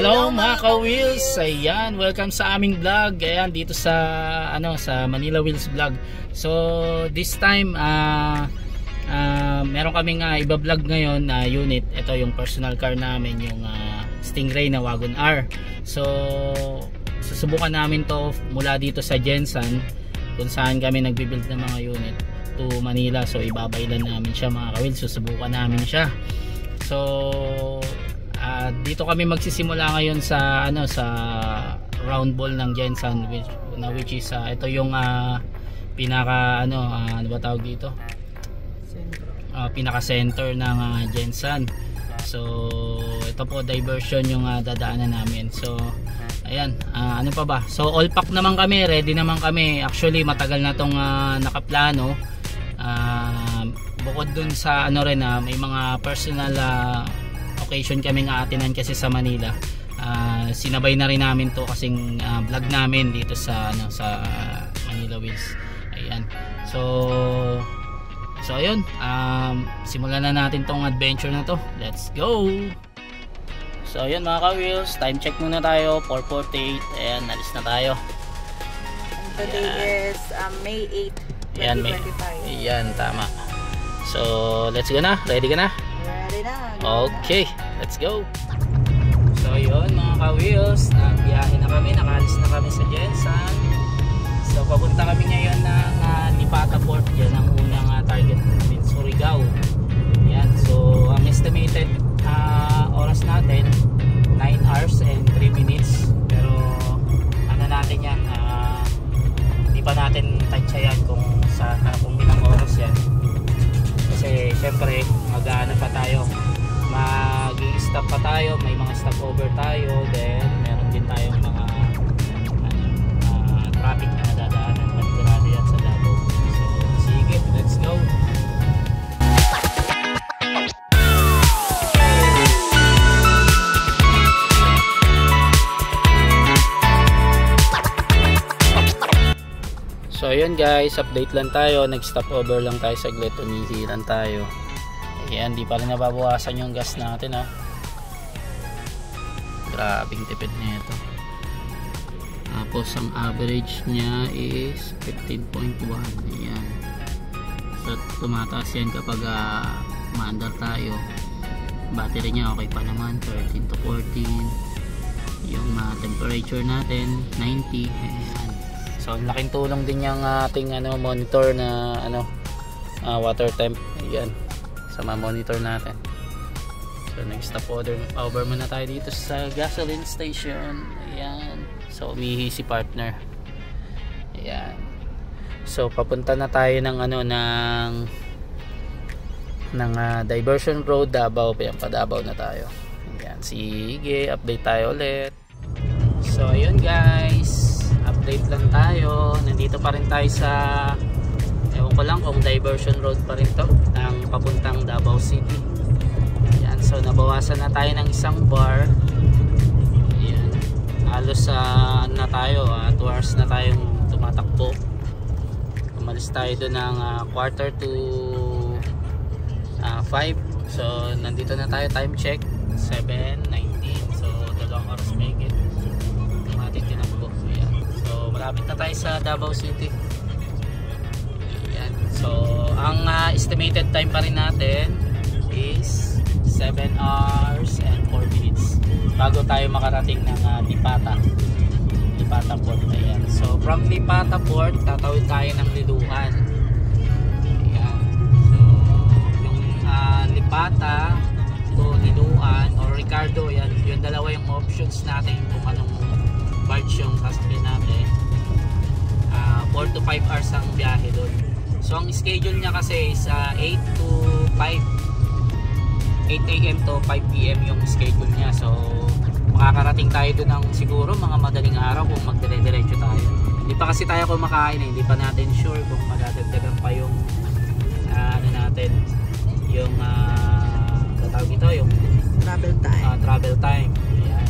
Hello mga ka-wheels, ayan, welcome sa aming vlog. Ayan, dito sa sa Manila Wheels Vlog. So this time meron kaming iba-vlog ngayon na unit. Ito yung personal car namin, yung Stingray na Wagon R. So susubukan namin to mula dito sa Jensan, kung saan kami nagbi-build ng mga unit, to Manila. So ibabaylan namin siya mga ka-wheels, susubukan namin siya. So dito kami magsisimula ngayon sa sa round ball ng Jensan, which is ito yung pinaka ano ba tawag dito, pinaka center ng Jensan. So ito po diversion yung dadaanan namin. So ayan, ano pa ba, so all pack naman kami, ready naman kami. Actually matagal na tong nakaplano, bukod dun sa rin may mga personal occasion kaming aatinan kasi sa Manila. Sinabay na rin namin to kasing vlog namin dito sa sa Manila Wheels. Ayan. So ayun, simulan na natin tong adventure na to. Let's go. So ayun mga ka-wheels, time check muna tayo, 4:48. Ayan, alis na tayo. Today is May 8, 2025. Ayan, tama. So let's go na. Ready ka na? Ready na. Okay, let's go. So yun mga ka-wheels, nagbiyahe na kami, nakalis na kami sa Jensan. So papunta kami ngayon ng Lipata Port. Yan ang unang target namin, Surigao. Yan, so ang estimated oras natin 9 hours and 3 minutes. Pero ano natin yan, hindi pa natin tansya yan kung ilang oras yan. Kasi syempre mag-ano pa tayo, mag-i-stop pa tayo, may mga stopover tayo, then meron din tayong mga traffic na nadadaanan, panigurado yan sa Davao. So sige, let's go. So ayun guys, update lang tayo, nag-stopover lang tayo saglit, umihi lang tayo. Ayan, di pa rin nababawasan yung gas natin grabing tipid na ito. Tapos ang average niya is 15.1. Ayan, so tumataas yan kapag maandar tayo. Battery niya okay pa naman, 13 to 14. Yung temperature natin 90. Ayan. So laking tulong din yung ating monitor na water temp. Ayan, sa monitor natin. So nag-stop over muna tayo dito sa gasoline station. Ayan, so umihi si partner. Ayan, so papunta na tayo ng diversion road, Davao. Pa Davao na tayo. Ayan, sige, update tayo ulit. So ayun guys, update lang tayo. Nandito pa rin tayo sa, ewan ko lang kung diversion road pa rin to, ang papuntang Davao City. Ayan, so nabawasan na tayo ng isang bar. Ayan, halos na tayo, 2 hours na tayong tumatakbo. Umalis tayo doon ng 4:45. So nandito na tayo, time check 7:19. So 2 oras mahigit yung ating tinakbo. Ayan, so malapit na tayo sa Davao City. Ayan, so ang estimated time pa rin natin is 7 hours and 4 minutes bago tayo makarating ng Lipata Port. Ayan, so from Lipata Port tatawid tayo ng Liluhan. Ayan, so yung Lipata to Liluhan or Ricardo, yan, yung dalawa yung options natin kung anong barge yung sasakyan natin. 4 to 5 hours ang biyahe doon. So ang schedule niya kasi is 8 AM to 5 PM yung schedule niya. So makakarating tayo doon ng siguro mga madaling araw kung magdire-diretso tayo. Hindi pa kasi tayo kumakain, hindi pa natin sure kung madadagdagan pa yung natin yung tawag ito, yung travel time. Ayan,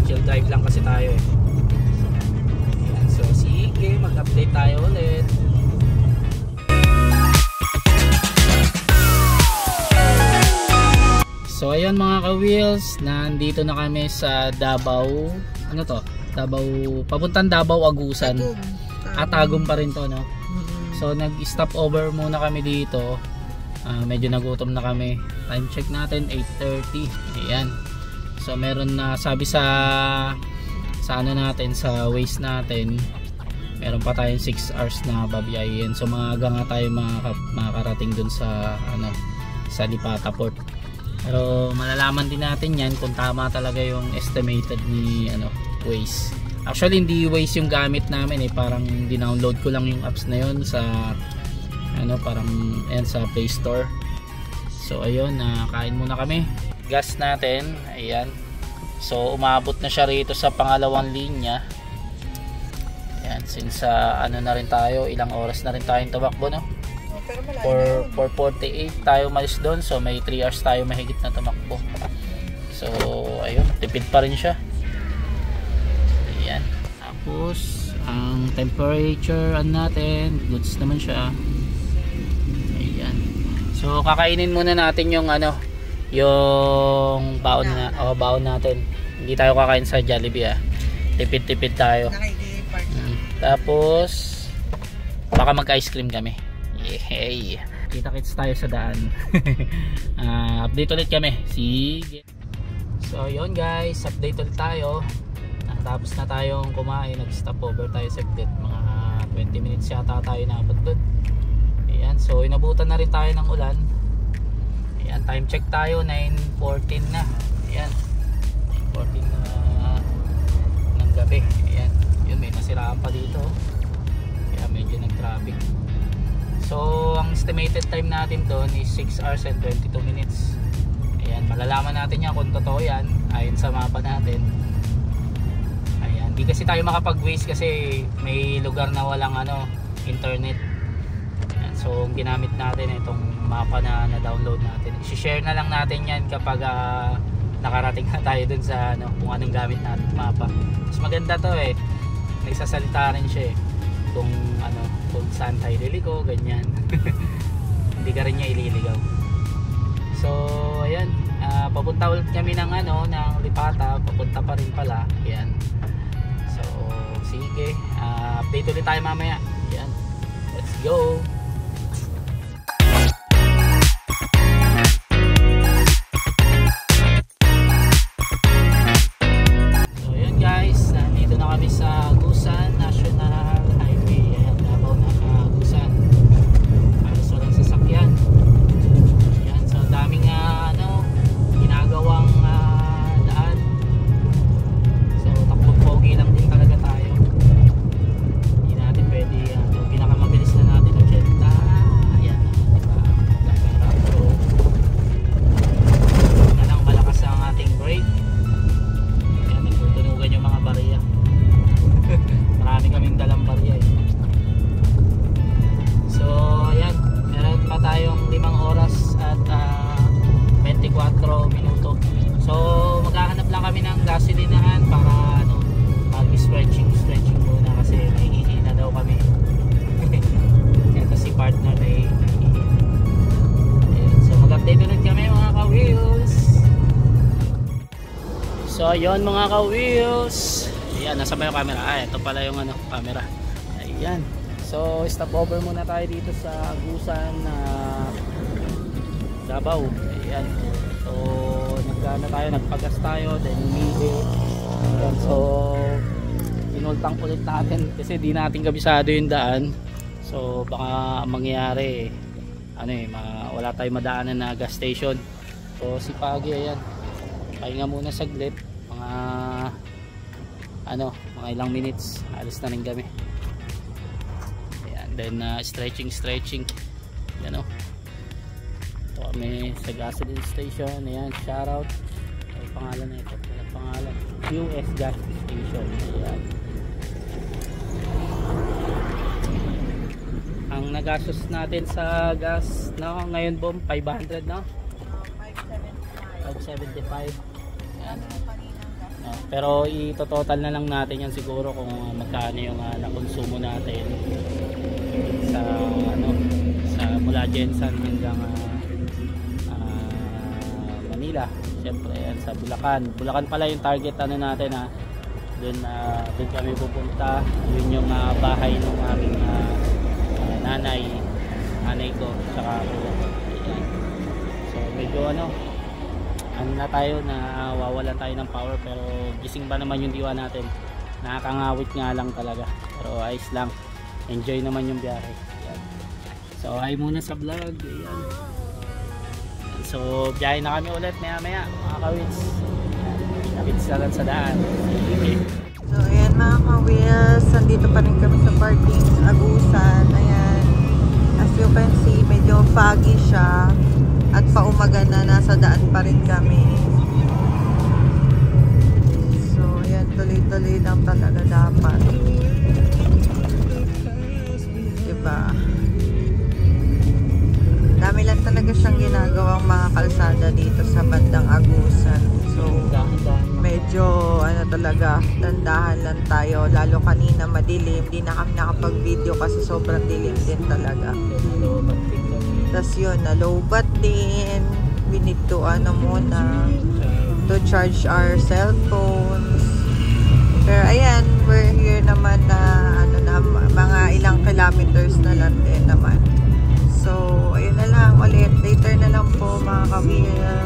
chill drive lang kasi tayo eh. Ayan, so sige, mag-update tayo ulit. So ayun mga ka-wheels, nandito na kami sa Davao. Ano to? Davao, papuntang Davao, Agusan. Tagum pa rin to, no? So nag-stop over muna kami dito. Medyo nagutom na kami. Time check natin 8:30. Ayan. So meron na sabi sa ano natin, sa Waze natin, meron pa tayong 6 hours na babiyahin. So maaga nga tayo makakarating dun sa ano, sa Lipata Port. Pero malalaman din natin yan kung tama talaga yung estimated ni ano, Waze. Actually hindi Waze yung gamit namin eh, parang dinownload ko lang yung apps na yun sa ano, parang yan sa Play Store. So ayun, kain muna kami. Gas natin, ayan. So umabot na siya rito sa pangalawang linya. Ayan, since ano na rin tayo, ilang oras na rin tayong tumakbo, no? For 4:48 tayo malis doon, so may 3 hours tayo mahigit na tumakbo. So ayun, tipid pa rin siya. Ayan. Tapos ang temperature natin, goods naman siya. Ayan. So kakainin muna natin yung ano, yung baon na, baon natin. Hindi tayo kakain sa Jollibee, tipid-tipid tayo. Tapos baka mag-ice cream kami. Yay! Kita-kits tayo sa daan. Update ulit kami. Sige. So yun guys, update ulit tayo. Tapos na tayong kumain, nag-stop over tayo sa bit. Mga 20 minutes yata tayo naabot doon. Ayan, so inabutan na rin tayo ng ulan. Ayan, time check tayo, 9:14 na. Ayan, 9:14 na ng gabi. Ayan, yun, may nasiraan pa dito. Kaya medyo nag-traffic. So ang estimated time natin doon is 6 hours and 22 minutes. Ayan, malalaman natin yan kung totoo yan ayon sa mapa natin. Ayan, di kasi tayo makapag-Waze kasi may lugar na walang ano, internet. Ayan, so ginamit natin itong mapa na na-download natin. I-share na lang natin yan kapag nakarating na tayo dun sa ano, kung anong gamit natin mapa. Mas maganda to eh, nagsasalita rin siya eh, kung ano, kung saan tayo liliko, ganyan. Hindi ka rin niya ililigaw. So ayan, papunta ulit kami ng ano, ng Lipata, papunta pa rin pala. Ayan. So sige, update ulit tayo mamaya. Ayan, let's go. So ayan guys, nandito na kami sa Agusan National Highway. Ayan, Davao na Agusan. Halos walang sasakyan. Ayan, so daming ano, ginagawang daan. So takbong pogi lang din talaga tayo. Hindi natin pwede pinakamabilis na natin 80. Ayan, diba? Camera. So na lang malakas ang ating brake. Ayan, nagtutunugan yung mga bariya. Marami kaming dalang bariya eh. So ayan, meron pa tayong 5 oras at 24 minuto. So maghahanap lang kami ng gasolinahan para ano, mag-stretching muna kasi nahihina daw kami. Ito si partner na so mag-update ulit kami mga ka-wheels. So ayun mga ka-wheels. Ayan, nasa ba yung camera? Ito pala yung ano, camera. Ayan. So stop over muna tayo dito sa Agusan Davao. Ayan. So nagpagas tayo, then umili. Ayan, so pinultang ulit natin kasi di natin kabisado yung daan. So baka mangyari ano eh, wala tayong madaanan na gas station. So si Pagi, ayan, pahinga muna saglit, mga ilang minutes, alis na rin kami. Ayan, then stretching yan o. Ito kami sa gasoline station. Ayan, shoutout. Ay pangalan na ito, pangalan US gas station. Ayan, ang nagastos natin sa gas ngayon bom 500 no? 575. Ayan. Pero ito-total na lang natin yan siguro kung magkano yung nakonsumo natin sa mula Jensan hanggang Manila. syempre yan sa Bulacan. Bulacan pala yung target ano natin ha. Doon kami pupunta. Yun yung bahay ng aming nanay ko tsaka ako. Ayan. So medyo ano na tayo na wawalan tayo ng power, pero gising pa naman yung diwa natin. Nakakangawit nga lang talaga, pero ayos lang, enjoy naman yung biyahe. Ayan. So hi muna sa vlog. Ayan. So biyahe na kami ulit maya mga kawits. Kawits na lang sa daan. Okay. So ayan mga ka-wheels, nandito pa rin kami sa parking Agusan. Ayan, as you can see medyo foggy siya at paumaga na, nasa daan pa rin kami. So ayan, tuloy-tuloy lang talaga dapat, diba? Dami lang talaga siyang ginagawang mga kalsada dito sa bandang Agusan. So medyo ano talaga, dandahan lang tayo, lalo kanina madilim, di na kami nakapag-video kasi sobrang dilim din talaga. Tas yun, na-lowbat din, we need to ano muna to charge our cellphones. Pero ayan, we're here naman na ano na, mga ilang kilometers na lang din naman. So ayun na lang ulit, later na lang po mga ka-wheels.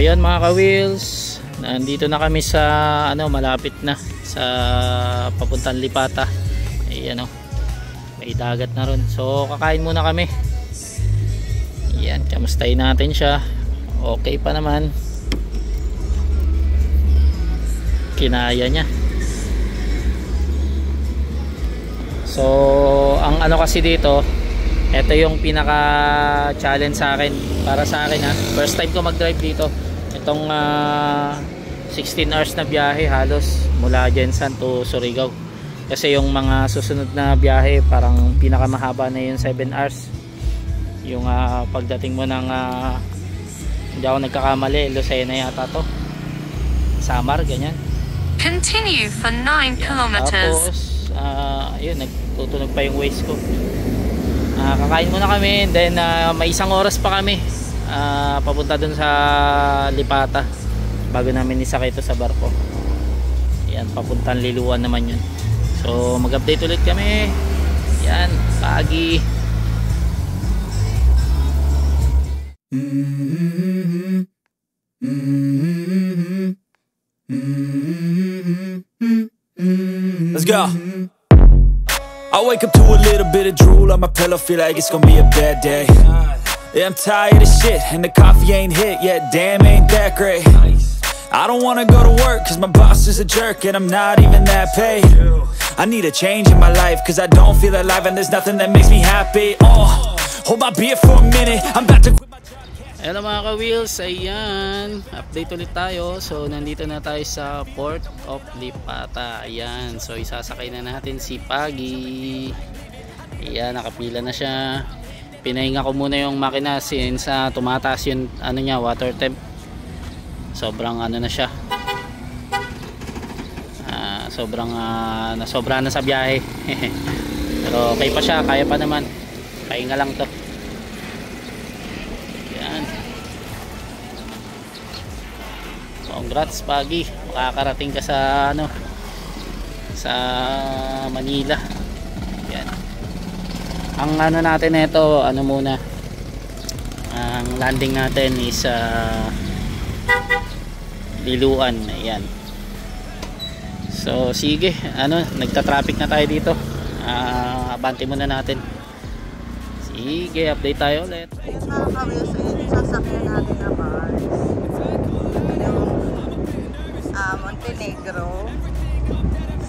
Ayan mga ka-wheels, nandito na kami sa ano, malapit na sa papuntang Lipata. Ayan o, may dagat na ron. So kakain muna kami. Ayan, kamustahin natin siya. Okay pa naman, kinaya niya. So ang ano kasi dito, ito yung pinaka challenge sa akin, para sa akin ha. First time ko mag-drive dito. Itong 16 hours na biyahe halos mula Jensan to Surigao. Kasi yung mga susunod na biyahe parang pinakamahaba na yung 7 hours. Yung pagdating mo ng hindi ako nagkakamali, Lucena yata to, Samar, ganyan. Continue for 9 kilometers. Tapos yun, nagtutunog pa yung waist ko. Kakain muna kami, then may 1 oras pa kami papunta dun sa Lipata bago namin isakay ito sa barko. Yan, papuntang Liluan naman yun. So mag-update ulit kami. Yan, pagi. Let's go. I wake up to a little bit of drool on my pillow, feel like it's gonna be a bad day. Yeah, I'm tired of shit, and the coffee ain't hit yet, damn, ain't that great. I don't wanna go to work, cause my boss is a jerk, and I'm not even that paid. I need a change in my life, cause I don't feel alive, and there's nothing that makes me happy. Oh, hold my beer for a minute, I'm about to quit my job. Hello mga ka-wheels, ayan, update ulit tayo. So nandito na tayo sa Port of Lipata. Ayan, so isasakay na natin si Pagi. Ayan, nakapila na siya. Pinahinga ko muna yung makina since tumataas yung ano niya, water temp. Sobrang ano na siya, nasobra na sa biyahe. Pero okay pa siya, kaya pa naman, pahinga lang to. Yan, congrats Pagi, makakarating ka sa ano, sa Manila. Yan, ang ano natin ito, ano muna, ang landing natin is Liluan. Ayan, so sige, ano, nagta-traffic na tayo dito. Abante muna natin. Sige, update tayo ulit. Ayun mga ka-wheels, ayun yung sasakyan natin na bus. Yung Montenegro.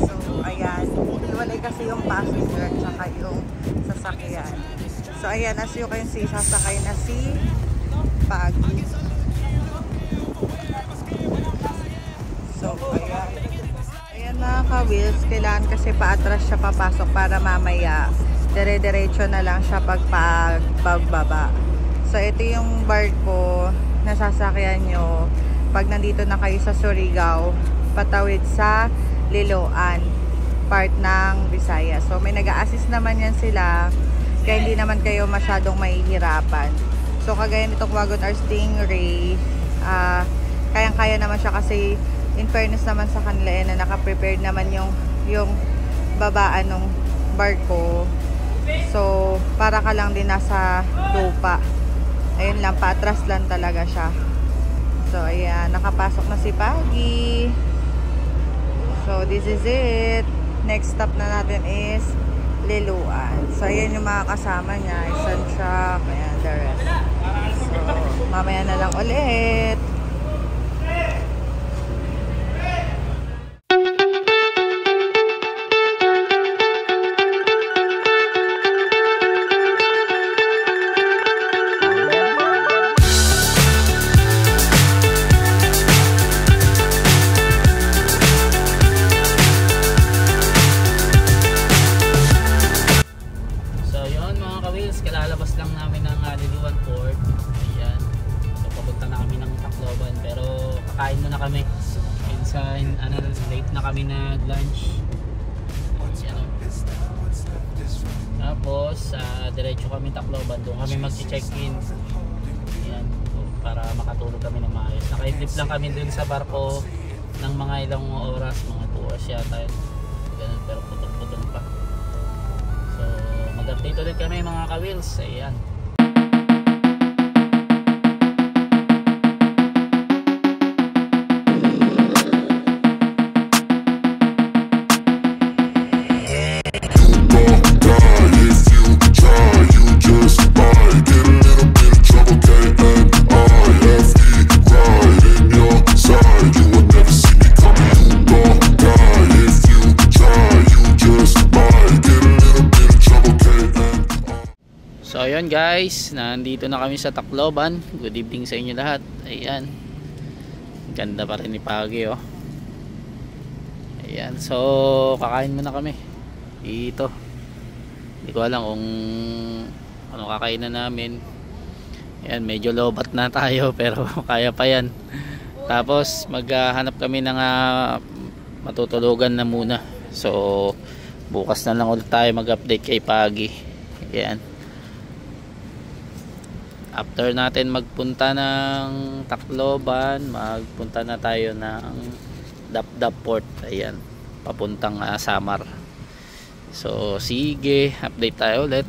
So ayan, iwalay kasi yung passenger at saka yung sasakyan. So ayan, as you can see, sasakay na si Pagi. So ayan. wheels, kailangan kasi paatras siya papasok para mamaya dire-diretso na lang siya pagbaba. So ito yung barko na sasakyan nyo pag nandito na kayo sa Surigao, patawid sa Liloan, part ng Visayas. So may nag-a-assist naman yan sila, kaya hindi naman kayo masyadong mahihirapan. So kagaya nitong Wagon R Stingray, kayang-kaya naman siya kasi in fairness naman sa kanila na naka-prepared naman yung babaan ng barko. So para ka lang din nasa lupa. Ayun lang, patras lang talaga siya. So ayan, nakapasok na si Paggy. So this is it. Next stop na natin is Liloan. So ayan yung mga kasama niya, isang truck, ayan the rest. So mamaya na lang ulit. Kalalabas lang namin ng Liloan Port. Ayan. So papunta na kami ng Tacloban, pero kakain muna kami. Minsan late na kami nag-lunch. Tapos diretso kami Tacloban, doon kami mag-check-in. Ayan, so, para makatulog kami ng maayos. Naka-idlip lang kami dun sa barko ng mga ilang oras, mga 2 hours yata. Ganun, pero putol-putol pa. So mag-update ulit kami mga ka-wheels. Ayan. So ayun guys, nandito na kami sa Tacloban. Good evening sa inyo lahat. Ayan, ganda pa rin ni Paggy, oh. Ayan, so kakain muna kami dito. Hindi ko alam kung ano kakainan namin. Ayan, medyo lobat na tayo pero kaya pa yan. Tapos maghanap kami ng matutulugan na muna. So bukas na lang ulit tayo mag-update kay Paggy. Ayan, after natin magpunta ng Tacloban, magpunta na tayo ng Dapdap Port. Ayan, papuntang Samar. So sige, update tayo ulit.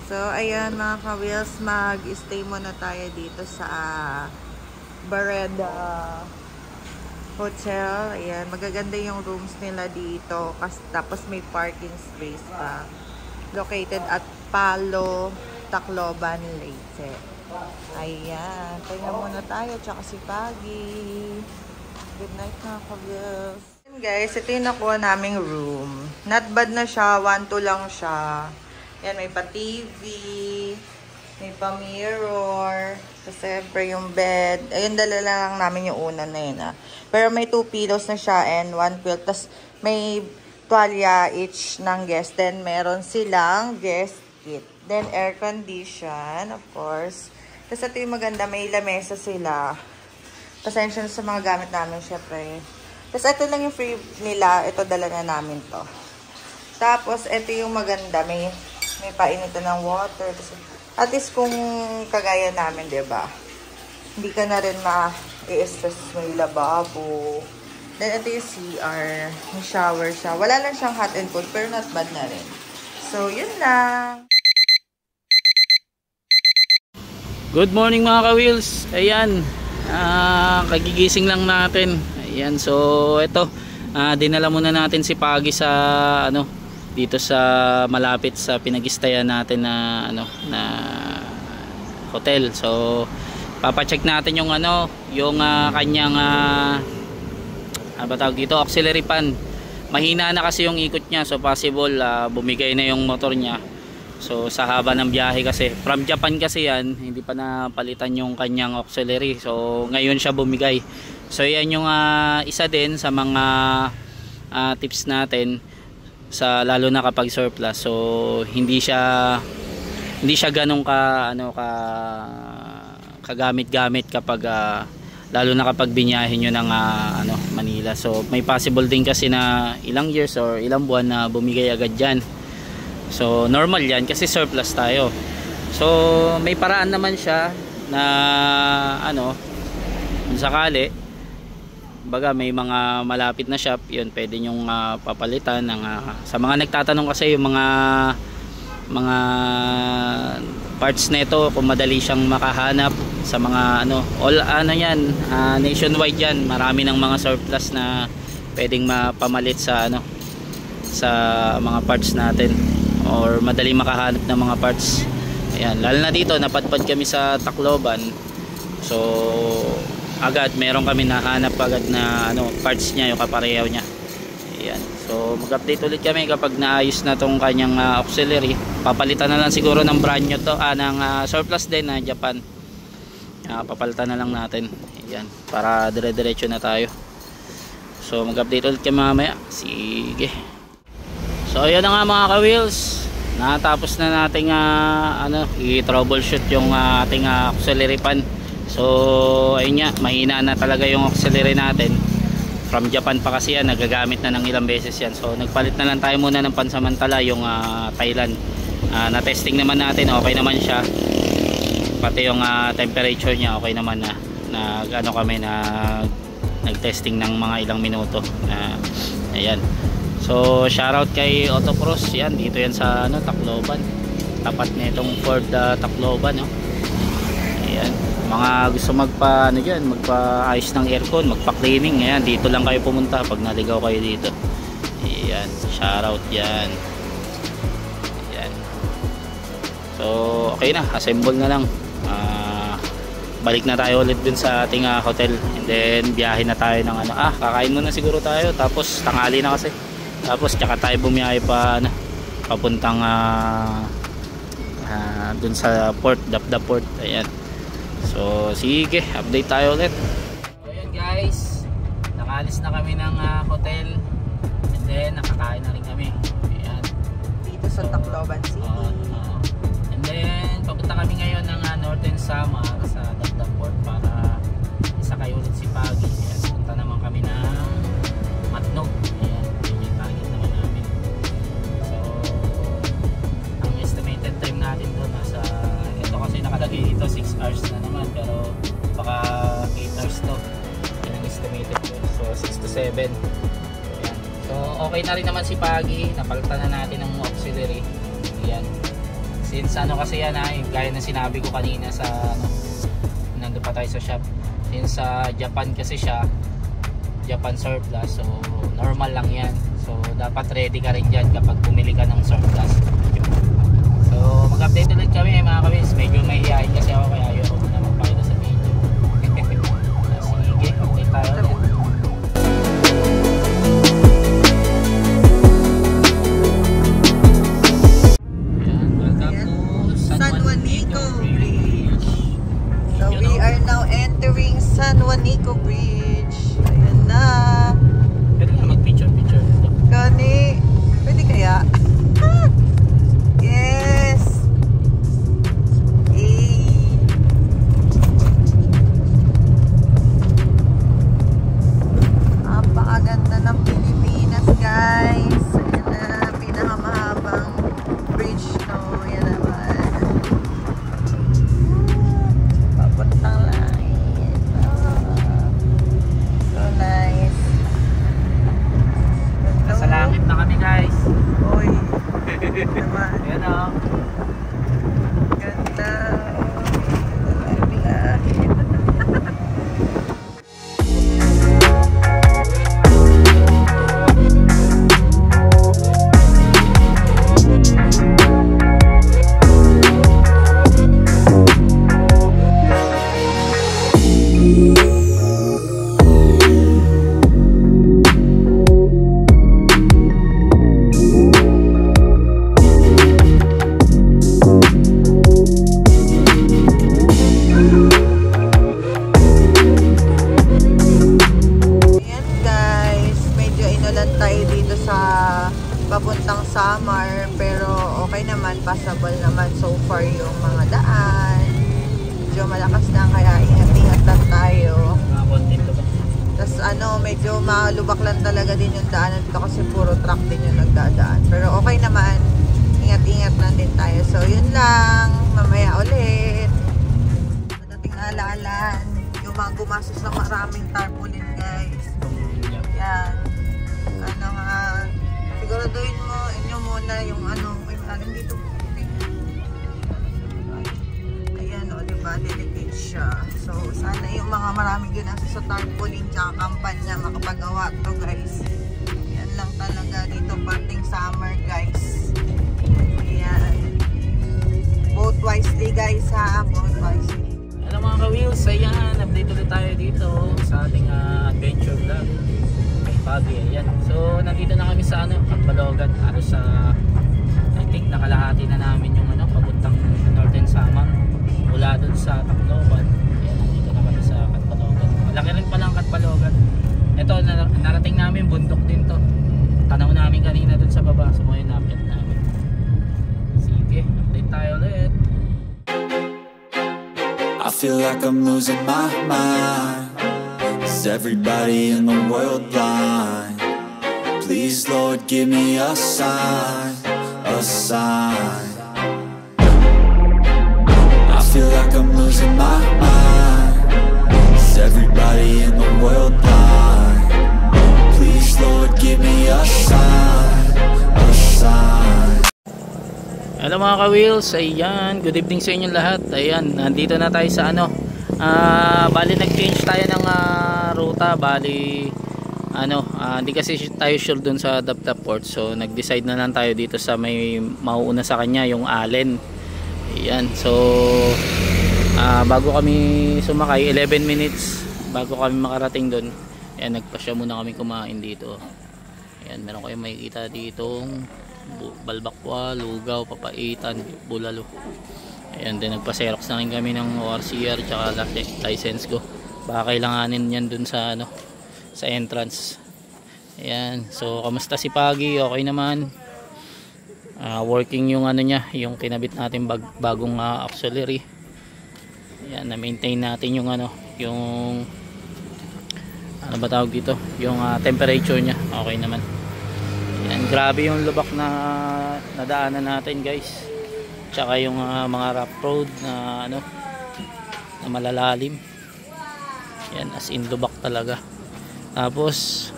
So ayan mga ka-wheels, mag-stay muna tayo dito sa Bareda Hotel. Ayan, magaganda yung rooms nila dito. Tapos may parking space pa. Located at Palo, Tacloban, Leyte. Ayan, tingnan muna tayo, tsaka si Paggy. Good night mga ka-wheels. Guys, ito yung nakuha naming room. Not bad na siya, 1-2 lang siya. Ayan, may pa TV, may pa mirror, siyempre yung bed. Ayun, dala lang namin yung una na yun. Pero may 2 pillows na siya and 1 quilt. Tapos may tuwalya each ng guest. Then meron silang guest kit. Then air condition, of course. Tapos ito yung maganda, may lamesa sila. Pasensya na sa mga gamit namin, syempre. Tapos ito lang yung free nila. Ito dala na namin to. Tapos ito yung maganda, may painitan ng water. Tapos, at least kung kagaya namin, diba? Hindi ka na rin ma-i-stress, may lababo. Then ito yung CR. May shower siya. Wala lang siyang hot and cold, pero not bad na rin. So, yun lang. Good morning mga ka-wheels. Ayan, kagigising lang natin. Ayan, so ito, dinala muna natin si Paggy sa dito sa malapit sa pinag-stayan natin na hotel. So papacheck natin yung kanyang tawag dito, auxiliary fan. Mahina na kasi yung ikot niya, so possible bumigay na yung motor niya. So sa haba ng biyahe kasi, from Japan kasi yan, hindi pa napalitan yung kanyang auxiliary. So ngayon siya bumigay. So yan yung isa din sa mga tips natin sa lalo na kapag surplus. So hindi siya ganun kagamit-gamit kapag lalo na kapag binyahin nyo ng Manila. So may possible din kasi na ilang years or ilang buwan na bumigay agad dyan. So normal yan kasi surplus tayo. So may paraan naman siya na kung sakali baga may mga malapit na shop, yun pwede nyong papalitan ng, sa mga nagtatanong kasi yung mga parts nito kung madali siyang makahanap sa mga yan, nationwide yan, marami ng mga surplus na pwedeng mapamalit sa sa mga parts natin or madali makahanap ng mga parts. Ayan, lalo na dito napadpad kami sa Tacloban, so agad meron kami nahanap agad na parts niya, yung kapareho niya. Ayan. So mag-update ulit kami kapag naayos na tong kanyang auxiliary. Papalitan na lang siguro ng brand new to, ng surplus din na Japan. Papalitan na lang natin. Ayan, para dire-diretso na tayo. So mag-update ulit kami mamaya. Sige. So ayan na nga mga ka-wheels. Natapos na nating i-troubleshoot yung ating auxiliary pan. So ayun nga, mahina na talaga yung auxiliary natin. From Japan pa kasi yan, nagagamit na ng ilang beses yan. So nagpalit na lang tayo muna ng pansamantala yung Thailand. Na-testing naman natin, okay naman siya. Pati yung temperature niya okay naman na. Nag-testing ng mga ilang minuto. Ayan. So shoutout kay Autocross, yan dito yan sa Tacloban. Tapat nitong Ford Tacloban, Ayan. Mga gusto magpa-ayos ng aircon, magpa-cleaning, ayan, dito lang kayo pumunta pag naligaw kayo dito. Ayan, shoutout yan. Ayan. So, okay na, assemble na lang. Balik na tayo ulit dun sa ating hotel, and then biyahe na tayo ng kakain muna siguro tayo, tapos tanghali na kasi. Tapos tsaka tayo bumiyahe papuntang dun sa port, Dapda Port. Ayan. So sige, update tayo ulit. So yun guys, nakaalis na kami ng hotel, and then nakakain na rin kami. Ayan. Dito sa Tacloban City. And then papunta kami ngayon ng Northern Samar sa Dapda Port para isakay ulit si Pagi. Ayan, punta naman kami ng Matnog. Ayan, yun yung target naman namin. So ang estimated time natin doon ito kasi nakalagay dito 6 hours na naman, pero baka 8 hours to. Yan ang estimated ko. So 6 to 7. Ayan. So okay na rin naman si Pagi, napalitan na natin ng auxiliary. Ayan. Since kasi yan gaya na sinabi ko kanina sa nandun pa tayo sa shop, since sa Japan kasi siya, Japan surplus, so normal lang yan. So dapat ready ka rin dyan kapag bumili ka ng surplus. So mag-update ulit kami mga kabis. Medyo mahihayin kasi ako, kaya ayaw ko na magpakita sa video. Sige, update tayo ulit. Ayan, welcome to San Juanico Bridge. So we are now entering San Juanico Bridge. Ayan na. Pwede nga mag-picture dito. Kani, pwede kaya? Yes. Napakaganda ng Pilipinas, guys. Ayan na, pinakamahabang bridge to. Yan naman. Papuntang langit. So nice. Nasa langit na kami guys. Uy. malakas lang, kaya ingat-ingat lang tayo. Mga content to ba? Tapos medyo malubak lang talaga din yung daanan dito kasi puro truck din yung nagdadaan. Pero okay naman, ingat-ingat lang din tayo. So yun lang, mamaya ulit. Madating alalan, yung mga gumasos na maraming tarpaulin guys. Yan. Siguraduhin mo inyo muna yung alin dito. Ayan o, diba, delicate siya. So sana yung mga maraming ginasa sa tarpaulin tsaka kampanya makapagawa to guys. Yan lang talaga dito parting summer guys. Ayan. Vote wisely guys ha, vote wisely. Hello mga ka-wheels, ayan, update ulit tayo dito sa ating adventure vlog kay Fabi, ayan. So nandito na kami sa Katbalogan, halos sa I think nakalahati na namin yung papuntang Northern Samar mula dun sa Tacloban. Ayan, nandito na kami sa Katbalogan. Malaki rin pala ang Katbalogan. Ito, narating namin, bundok din to. Tanaw namin kanina dun sa baba, so ngayon na-update namin. Sige, update tayo ulit. I feel like I'm losing my mind. Is everybody in the world blind? Please, Lord, give me a sign, a sign. I feel like I'm losing my mind. Is everybody in the world blind? Please, Lord, give me a sign, a sign. Hello mga ka-wheels, ayan, good evening sa inyong lahat. Ayan, nandito na tayo sa bali nag-change tayo ng ruta. Bali hindi kasi tayo sure dun sa Dapdap Port, so nag-decide na lang tayo dito sa may mauuna sa kanya, yung Allen. Ayan, so bago kami sumakay, 11 minutes bago kami makarating dun. Ayan, nagpasya muna kami kumain dito. Ayan, meron kayong makikita ditong Balbakwa, Lugaw, Papaitan, Bulalo. Ayan, din nagpa-xerox na rin kami ng ORCR tsaka license ko. Baka kailanganin yan dun sa sa entrance. Ayan, so kamusta si Pagi? Okay naman. Working yung niya, yung kinabit natin bagong auxiliary. Ayan, na-maintain natin yung yung ba tawag dito? Yung temperature niya. Okay naman. Ayan, grabe yung lubak na nadaanan natin guys, tsaka yung mga rough road na na malalalim. Ayan, as in lubak talaga. Tapos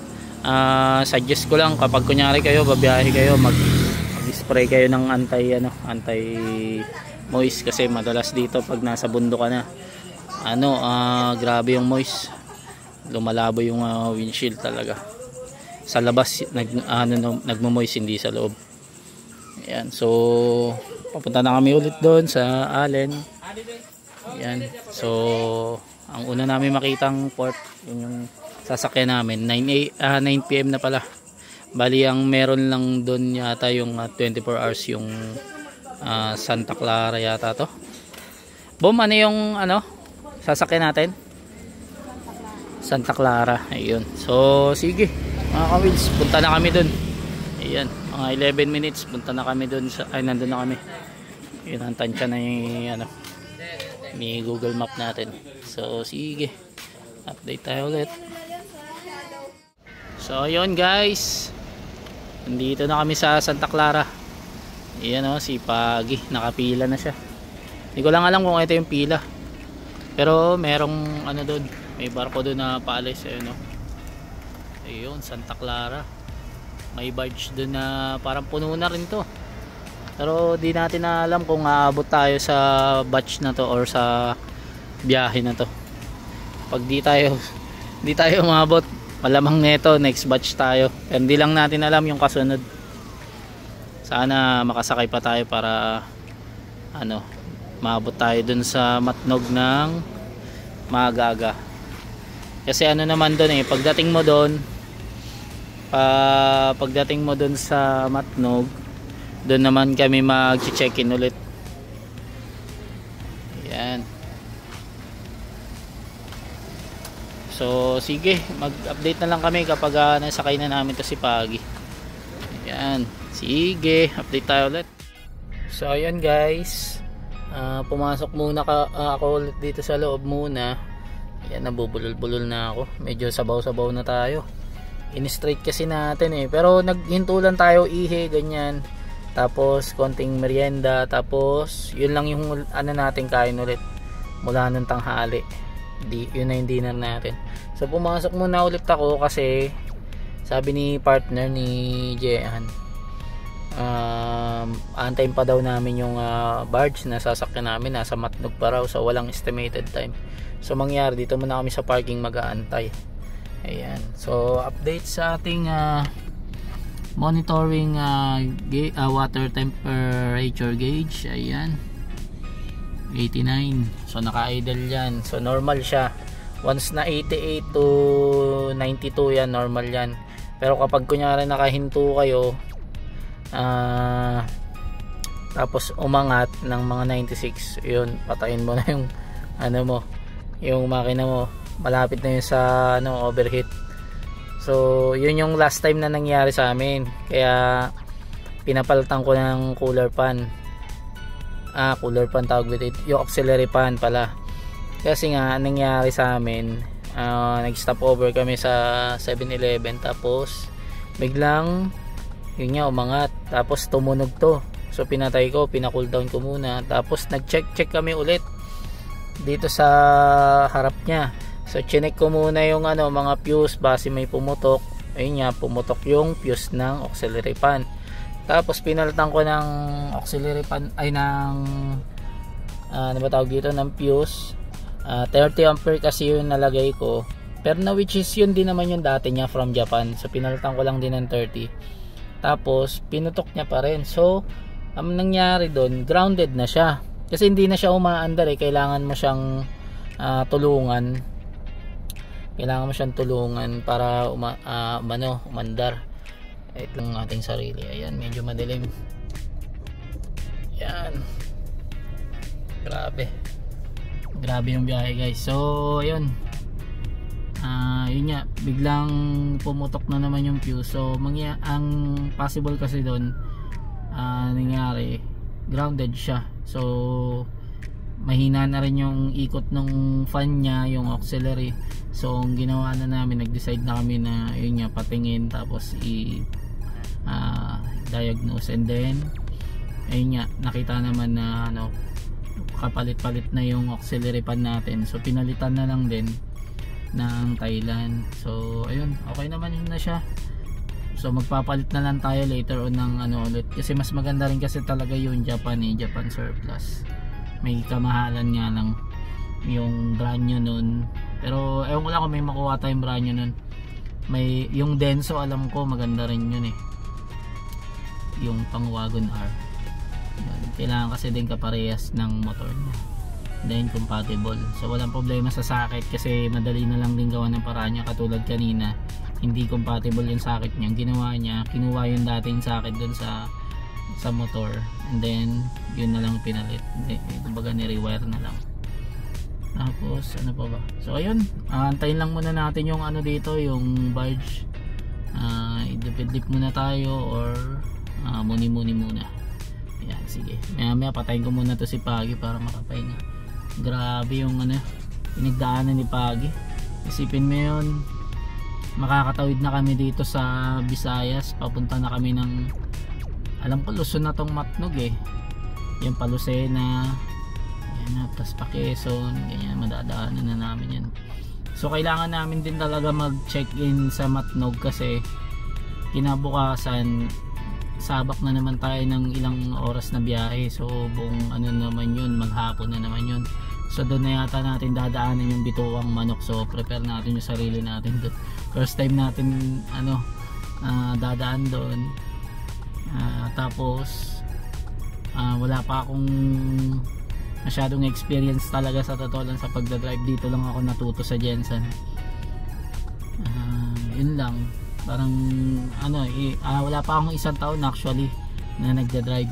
suggest ko lang, kapag kunyari kayo babiyahe kayo, mag-spray kayo ng anti moist, kasi madalas dito pag nasa bundok ka na grabe yung moist, lumalabo yung windshield talaga. Sa labas nagmo-moist, hindi sa loob. Ayan, so papunta na kami ulit doon sa Allen. Ayan, so ang una namin makitang port, yung sasakyan namin, 9 PM na pala. Bali ang meron lang doon yata yung 24 hours yung Santa Clara yata to. Boom, ano yung sasakyan natin? Santa Clara. Ayun, so sige mga ka-wheels, punta na kami dun. Ayan, mga 11 minutes punta na kami dun nandun na kami. Yun ang tansya na yung ni Google Map natin. So sige, update tayo ulit. So ayun guys, nandito na kami sa Santa Clara. Ayan si Pagi, nakapila na siya. Hindi ko lang alam kung ito yung pila, pero merong doon, may barko doon na paalis. Ayun, Santa Clara. May barge doon na parang puno na rin to, pero di natin alam kung aabot tayo sa batch na to or sa biyahe na to. Pag di tayo umabot, malamang neto next batch tayo, pero hindi lang natin alam yung kasunod. Sana makasakay pa tayo para maabot tayo dun sa Matnog ng maaga-aga. Kasi naman doon pagdating mo doon sa Matnog, doon naman kami mag-check-in ulit. Ayan. So sige, mag-update na lang kami kapag nasakay na namin to si Pagi. Ayan, sige, update tayo ulit. So ayan guys, Pumasok muna ako ulit dito sa loob muna. Ayan, nabubulol-bulol na ako. Medyo sabaw-sabaw na tayo. In-straight kasi natin eh. Pero naghintulan tayo, ihi, ganyan. Tapos konting merienda. Tapos yun lang yung ano natin kain ulit mula nung tanghali. Yun na yung dinner natin. So pumasok muna ulit ako kasi sabi ni partner ni Jehan, antayin pa daw namin yung barge na sasakyan namin. Nasa Matnog pa raw, so walang estimated time. So mangyari, dito muna kami sa parking mag-aantay. Ayan, so update sa ating monitoring water temperature gauge. Ayan, 89. So naka-idle yan, so normal siya. Once na 88 to 92 yan, normal yan. Pero kapag kunyari nakahinto kayo, tapos umangat ng mga 96, yun, patayin mo na yung ano mo, yung makina mo. Malapit na yun sa overheat. So yun yung last time na nangyari sa amin, kaya pinapalitan ko ng cooler pan. Cooler pan tawag dito, yung auxiliary pan pala. Kasi nga nangyari sa amin, nag-stop over kami sa 7-Eleven, tapos biglang yun nga umangat, tapos tumunog to. So pinatay ko, pina-cool down ko muna, tapos nag-check kami ulit dito sa harap niya. So chinek ko muna yung mga fuse, base may pumutok. Ayun nga, pumutok yung fuse ng auxiliary pan. Tapos pinalitan ko ng auxiliary pan, ay ng ano ba tawag dito, ng fuse. 30 ampere kasi yung nalagay ko, pero na which is yun din naman yung dati niya from Japan. So pinalitan ko lang din ng 30. Tapos pinutok niya pa rin. So ang nangyari doon, grounded na siya kasi hindi na siya umaandar eh. Kailangan mo siyang tulungan. Kailangan mo siyang tulungan para umandar. Ito lang ating sarili. Ayan, medyo madilim. Ayan, grabe yung biyahe guys. So ayun, yun nga, biglang pumutok na naman yung fuse. So ang possible kasi doon, nangyari, grounded siya. So mahina na rin yung ikot ng fan niya, yung auxiliary. So ang ginawa na namin, nag-decide na kami na yun nga, patingin tapos diagnose. And then ayun nga, nakita naman na kapalit-palit na yung auxiliary pan natin. So pinalitan na lang din ng Thailand. So ayun, okay naman yun na siya. So magpapalit na lang tayo later on ng ulit, kasi mas maganda rin kasi talaga yung Japan surplus. May kamahalan nga lang yung brand new nun, pero ewan ko lang kung may makuha tayong brand new nun. May yung Denso, alam ko maganda rin yun eh, yung pang Wagon R. Kailangan kasi din kaparehas ng motor niya, then compatible. So walang problema sa socket kasi madali na lang din gawa ng paraan niya. Katulad kanina, hindi compatible yung socket niya. Ginawa niya, kinuha yung dating socket dun sa motor, and then yun na lang pinalit. Kumbaga ni-rewire na lang. Tapos ano pa ba? So ayun, antayin lang muna natin yung dito, yung barge. Idip-idip muna tayo or muni-muni muna. Ayan, sige. Maya patayin ko muna to si Pagi para makapahinga. Grabe yung pinagdaanan ni Pagi. Isipin mo yun, makakatawid na kami dito sa Visayas. Papunta na kami ng, alam ko Luzon na tong Matnog eh. Yung Palusena, ayan na, tas pa Quezon, ganyan, madadaanan na namin yan. So kailangan namin din talaga mag-check-in sa Matnog kasi kinabukasan sabak na naman tayo ng ilang oras na biyahe. So buong naman yun, maghapon na naman yun. So doon na yata natin dadaanan yung Bituang Manok. So prepare natin yung sarili natin doon. First time natin dadaan doon. Tapos wala pa akong masyadong experience talaga sa totoo lang sa pagdadrive. Dito lang ako natuto sa Jensen. Yun lang, parang wala pa akong isang taon actually na nagdadrive.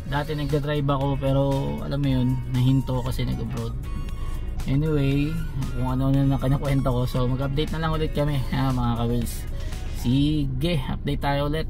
Dati nagdadrive ako pero alam mo yun, nahinto kasi nag-abroad. Anyway, kung ano na kinakwento ko, so mag-update na lang ulit kami mga ka-wheels. Sige, update tayo ulit.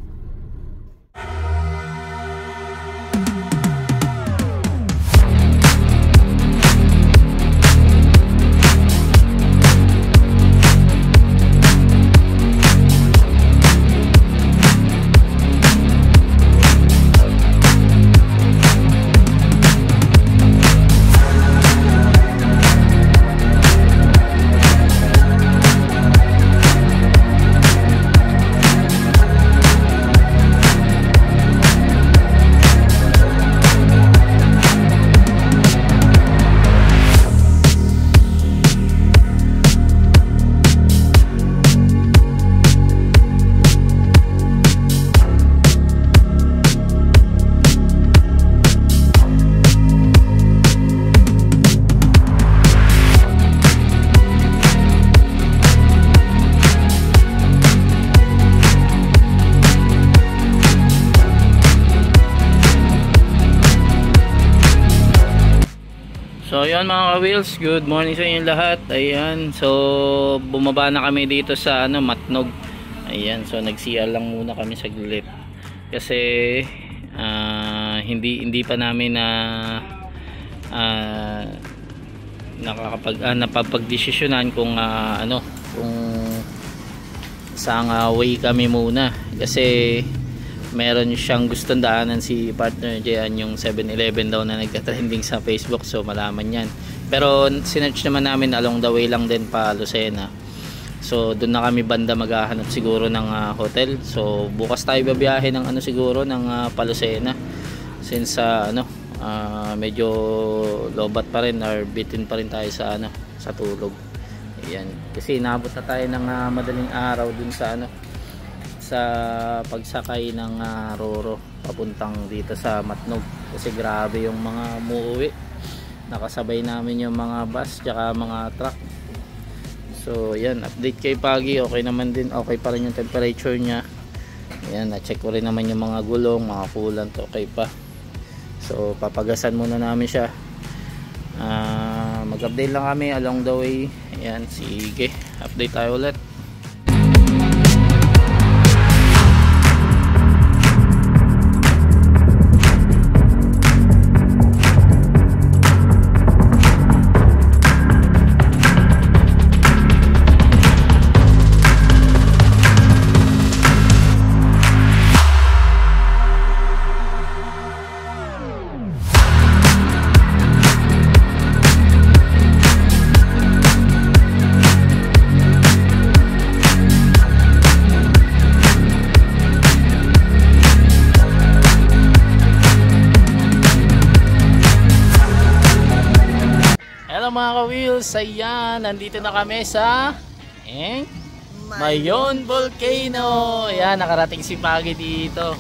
yun mga ka-wheels, good morning sa inyo lahat. Ayan, so bumaba na kami dito sa Matnog. Ayan, so nag-CR lang muna kami saglit. Kasi hindi pa namin napapagdesisyonan kung kung saang way kami muna. Kasi meron siyang gustong daanan si partner diyan, yung 7-Eleven daw na nagka-trending sa Facebook, so malaman yan. Pero sinearch naman namin along the way lang din pa Lucena, so doon na kami banda maghahanap siguro ng hotel. So bukas tayo babiyahe ng siguro ng pa Lucena, since medyo lobat pa rin or bitin pa rin tayo sa sa tulog. Ayan, kasi inabot na tayo ng madaling araw dun sa pagsakay ng Roro papuntang dito sa Matnog, kasi grabe yung mga umuwi. Nakasabay namin yung mga bus tsaka mga truck. So yan, update kay Pagi, okay naman din, okay pa rin yung temperature nya. Yan, na-check ko rin naman yung mga gulong, mga coolant, okay pa. So papagasan muna namin siya. Mag-update lang kami along the way. Ayan, sige, update tayo ulit. Mga ka-wheels, ayan, nandito na kami sa Mayon Volcano. Ayan, nakarating si Pagi dito.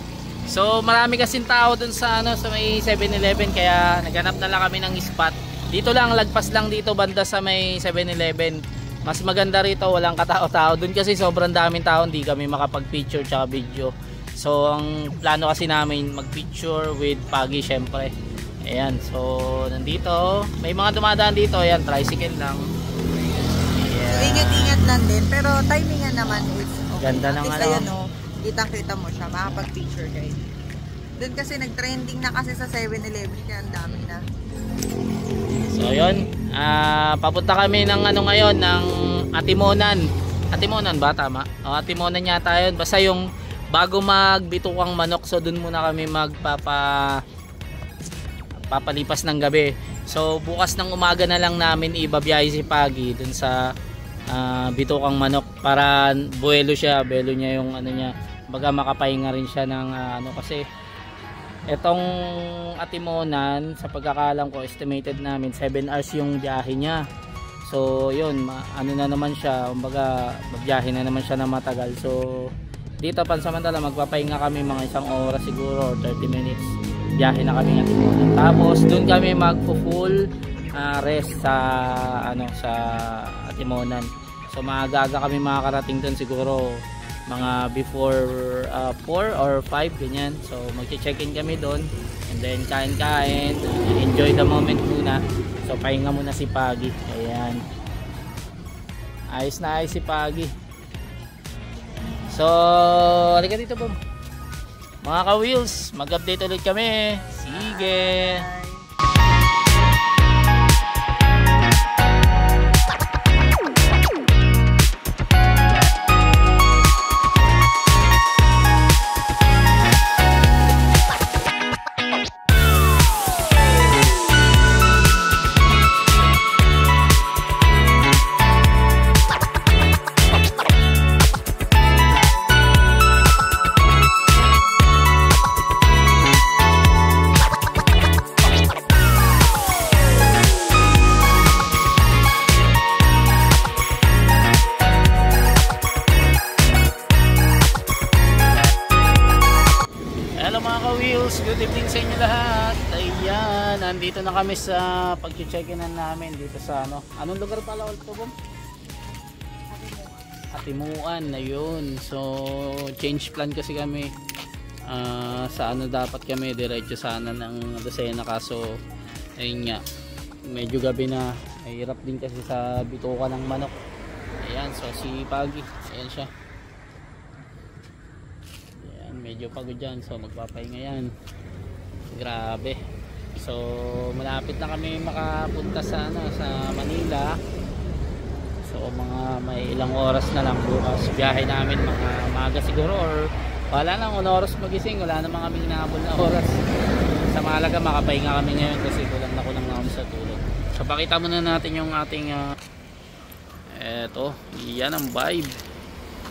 So marami kasing tao dun sa sa may 7-Eleven, kaya naghanap na lang kami ng spot. Dito lang, lagpas lang dito banda sa may 7-Eleven. Mas maganda rito, walang katao-tao. Dun kasi sobrang daming tao, hindi kami makapag-picture tsaka video. So ang plano kasi namin mag-picture with Pagi syempre. Ayan, so nandito, may mga dumadaan dito. Ayan, tricycle lang. Ayan. So ingat-ingat lang din, pero timingan naman is okay. Ganda ng ayan, kitang-kita mo siya, makapag-picture kayo. Doon kasi nag-trending na kasi sa 7-Eleven, kaya ang dami na. So yun, papunta kami ng ngayon, ng Atimonan. Atimonan ba, tama? O, Atimonan yata yun. Basta yung bago magbitukang manok, so dun muna kami papalipas ng gabi. So bukas ng umaga na lang namin ibabiyahe si Pagi dun sa bitukang manok, para buwelo niya yung niya, baga makapahinga rin siya ng kasi etong Atimonan, sa pagkakalam ko, estimated namin 7 hours yung biyahe niya. So yun, na naman siya, baga biyahe na naman siya na matagal. So dito pansamantala magpapahinga kami mga 1 oras siguro or 30 minutes. Biyahe na kami ng Atimonan. Tapos doon kami magpo-full rest sa sa Atimonan. So maaga-aga kami makakarating doon, siguro mga before 4 or 5 ganyan. So magche-check-in kami doon, and then kain-kain, enjoy the moment muna. So pahinga muna si Pagi. Ayan. Ayos na ayos si Pagi. So halika dito, Boom. Mga ka-wheels, mag-update ulit kami. Sige. Good evening sa inyo lahat. Ayan, nandito na kami sa pag-check-inan namin dito sa anong lugar pala ulit po, Bom? Atimuan. Ayun. So change plan kasi kami. Sa dapat kami diretso sana ng Lucena, kaso ayun nga, medyo gabi na, mahirap din kasi sa bituka ng manok. Ayan, so si Pagi, ayan siya. Ayan, medyo pagod dyan, so magpapahinga yan. Grabe. So malapit na kami makapunta sa Manila. So mga may ilang oras na lang bukas biyahe namin, mga maga siguro or wala lang, 1 oras magising, wala namang kami hinahabol na oras. Sa Malaga makapahinga kami ngayon kasi kulang na kami sa tulog. So pakita muna natin yung ating eto, yan ang vibe.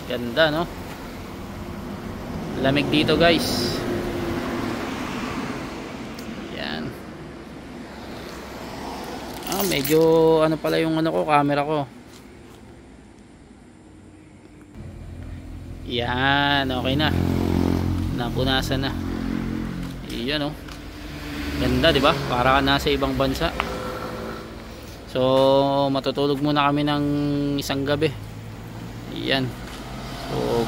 Ganda, no? Lamig dito, guys. Yan. Medyo ano pala yung camera ko. Yan, okay na. Napunasan na. Iyan, oh. Ganda, di ba? Para ka nasa ibang bansa. So, matutulog muna kami ng isang gabi. Iyan. So,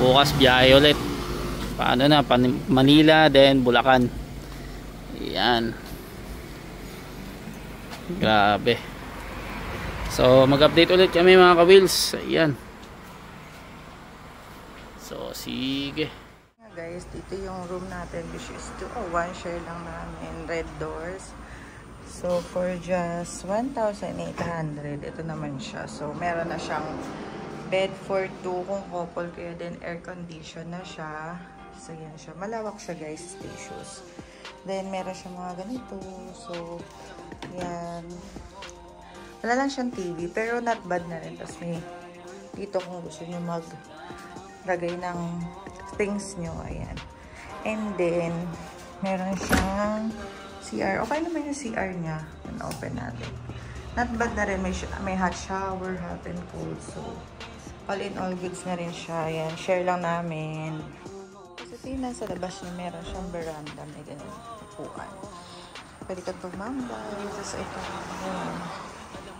bukas biyahe ulit. Paano na? Manila, then Bulacan. Iyan. Grabe. So, mag-update ulit kami mga ka-wheels. Iyan. So, sige. Guys, dito yung room natin, which is 201, share lang namin, red doors. So for just 1,800, ito naman siya. So meron na siyang bed for 2 kung couple kayo, then air condition na siya. So yan siya, malawak siya guys, spacious. Then meron siya mga ganito. So yan, wala lang siyang TV, pero not bad na rin. Tapos may dito kung gusto nyo maglagay ng things nyo, ayan. And then meron siyang CR. Okay naman yung CR niya. Open natin. Not bad na rin. May hot shower, hot and cold. So all in all goods na rin siya. Ayan, share lang namin. Kasi tingnan sa labas niya, meron siyang veranda. May ganun upuan. Pwede kang tumambay. Tapos ito,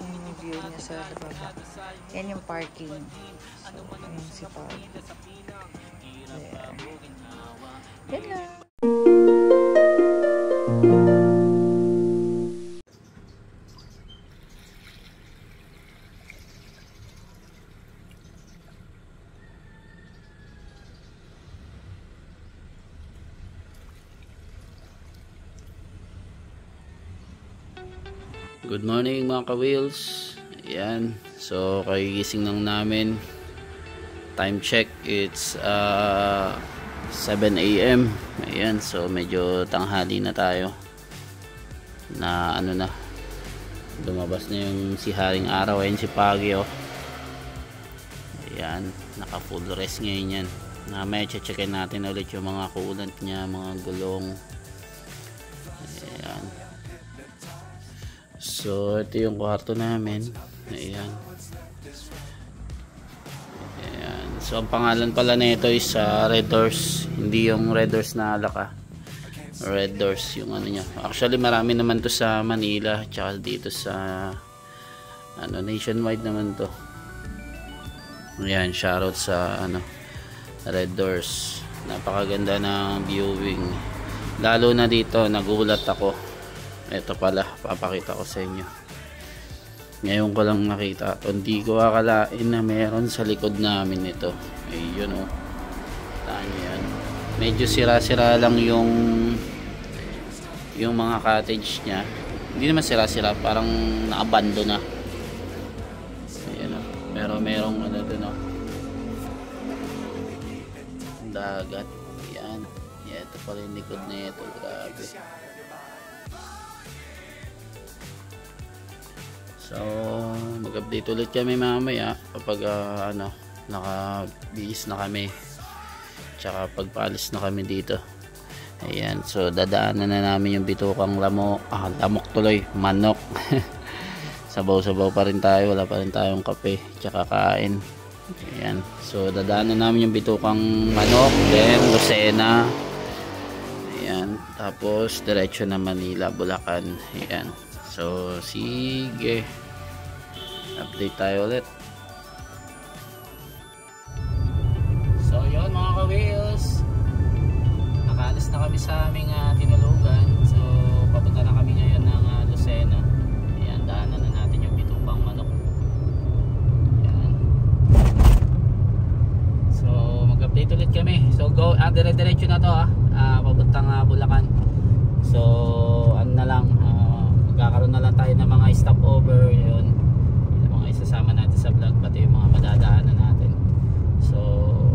yung view niya sa lababa. Yan yung parking. So, ayan si Pag. There. Yan lang. Good morning mga ka-wheels. Ayan. So kagigising lang namin. Time check, it's 7 AM. Ayan. So medyo tanghali na tayo. Na ano na. Lumabas na yung si Haring Araw. Ayan si Pagi, oh. Ayan. Naka full rest ngayon yan. May checkin natin ulit yung mga coolant niya, mga gulong. Ayan. So ito yung kwarto namin. Ayan. Ayan. So ang pangalan pala nito is Red Doors. Hindi yung Red Doors na alaka. Red Doors yung ano niya. Actually marami naman to sa Manila, tsaka dito sa nationwide naman to. Ayan, shoutout sa Red Doors. Napakaganda ng viewing. Lalo na dito, nagulat ako. Ito pala, papakita ko sa inyo. Ngayon ko lang nakita. Hindi ko akalain na meron sa likod namin ito. Ayun, oh. Taan yan. Medyo sira-sira lang yung mga cottage niya. Hindi naman sira-sira, parang naabando na. Ayan, oh. Pero merong dun, oh. Dagat. Ayan. Ito pala yung likod na ito. Grabe. So, mag-update ulit kami mamaya kapag naka-bihis na kami. Tsaka pagpaalis na kami dito. Ayan, so dadaanan na namin yung bitukang lamok tuloy, manok. Sabaw-sabaw pa rin tayo, wala pa rin tayong kape, tsaka kain. Ayan, so dadaanan namin yung bitukang manok, then Lucena. Ayan, tapos diretso na Manila, Bulacan. Ayan. So, sige. Update tayo ulit. So, yun mga ka-wheels. Nakaalis na kami sa aming tinulugan. So, papunta na kami ngayon ng Lucena. madadaanan na natin yung Bitupang Manok. Yan. So mag-update ulit kami. So go, dire-diretso na to papuntang Bulacan. So ano na lang, magkakaroon na lang tayo ng mga stopover, yun, yung mga isasama natin sa vlog, pati yung mga madadaanan natin. So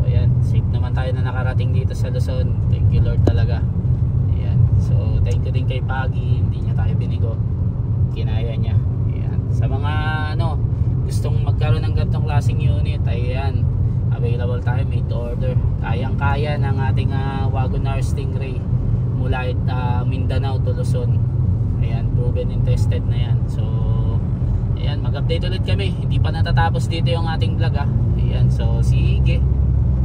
ayan, safe naman tayo na nakarating dito sa Luzon. Thank you Lord talaga. Ayan. So thank you din kay Pagi, hindi niya tayo binigo, kinaya niya. Ayan. Sa mga gustong magkaroon ng ganitong klaseng unit, ayan, available tayo, made to order. Kayang kaya ng ating Wagoner Stingray mula Mindanao to Luzon. Ayan, proven and tested na yan. So ayan, mag-update ulit kami. Hindi pa natatapos dito yung ating vlog Ayan, so sige.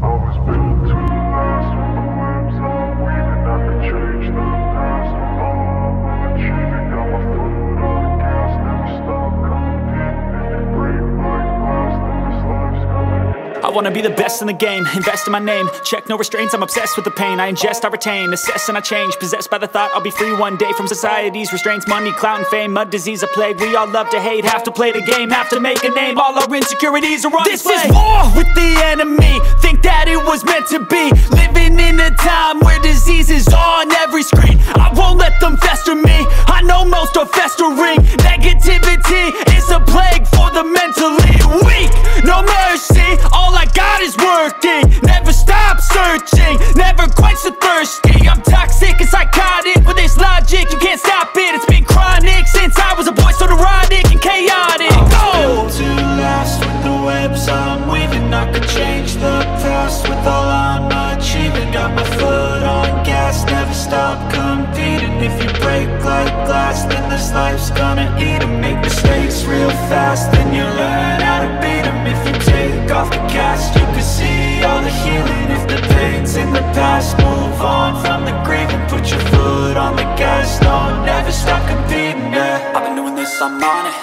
I was built to last when the webs are weaving. I could change the past with all I'm achieving. Got my foot on the gas, never stop competing. If you break like glass, then this life's gonna end. I wanna be the best in the game, invest in my name. Check no restraints, I'm obsessed with the pain. I ingest, I retain, assess and I change. Possessed by the thought I'll be free one day from society's restraints. Money, clout and fame, mud, disease, a plague. We all love to hate, have to play the game, have to make a name. All our insecurities are on display. This is war with the enemy, think that it was meant to be. Living in a time where disease is on every screen. I won't let them fester me, I know most are festering. Negativity is a plague for the mentally weak. No mercy, all I got is working. Never stop searching, never quite so thirsty. I'm toxic and psychotic, with this logic you can't stop it. It's been chronic since I was a boy, so neurotic and chaotic. Built to last with the webs I'm weaving. I could change the past with all I'm achieving. Got my foot on gas, never stop competing. If you break like glass, then this life's gonna eat 'em. Make mistakes real fast, then you learn how to beat 'em. If you take off the cast, you can see all the healing. If the pain's in the past, move on from the grave and put your foot on the gas. No, never stop competing, yeah. I've been doing this, I'm on it.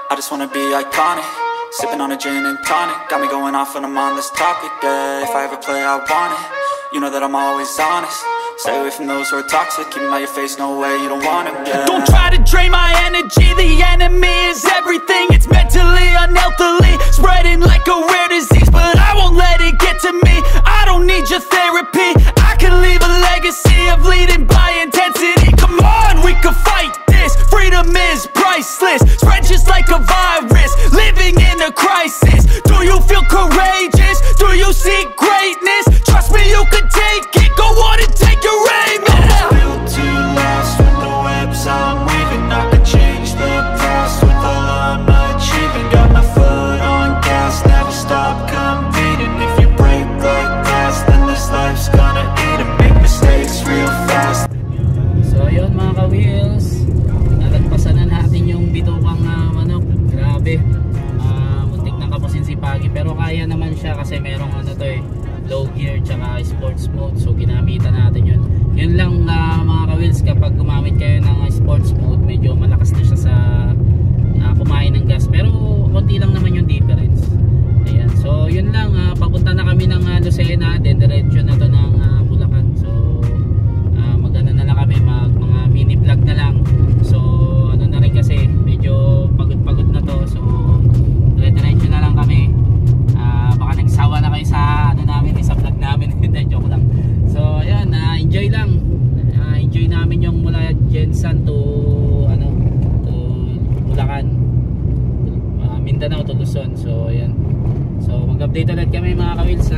I just wanna be iconic. Sipping on a gin and tonic, got me going off when I'm on this topic, yeah. If I ever play, I want it. You know that I'm always honest. Stay away from those who are toxic. Keep them out your face, no way, you don't want them, yeah. Don't try to drain my energy. The enemy is everything. It's mentally, unhealthily, spreading like a rare disease. But I won't let it get to me. I don't need your therapy. I can leave a legacy of leading by intensity. Come on, we can fight this. Freedom is priceless. Spread just like a virus. Living in a crisis. Do you feel courageous? Do you seek greatness? Trust me, you can take it. Go on and take your aim. I was built to last with the webs I'm weaving. I could change the past with all I'm achieving. Got my foot on gas, never stop competing. If you break like glass, then this life's gonna eat 'em. Make mistakes real fast. So yun mga ka-wheels, nalagpasan na natin yung Bitupang Manok. Grabe, muntik na kapusin si Pagi, pero kaya naman siya kasi merong low gear tsaka sports mode, so ginamitan natin yun. Yun lang mga ka-wheels, kapag gumamit kayo ng sports mode, medyo malakas na siya sa kumain ng gas, pero konti lang naman yung difference. Ayan, so yun lang, papunta na kami ng Lucena, then diretso na to ng Bulacan. So magana na lang kami, mga mini vlog na lang. So ano na rin kasi medyo pagod na to, so diretso na lang kami. Baka nagsawa na kayo sa namin, sa vlog namin. Hindi, joke lang. So ayan, enjoy lang. Enjoy namin yung mula Jensan to Bulacan, Mindanao to Luzon. So ayan, so mag-update ulit kami mga ka-wheels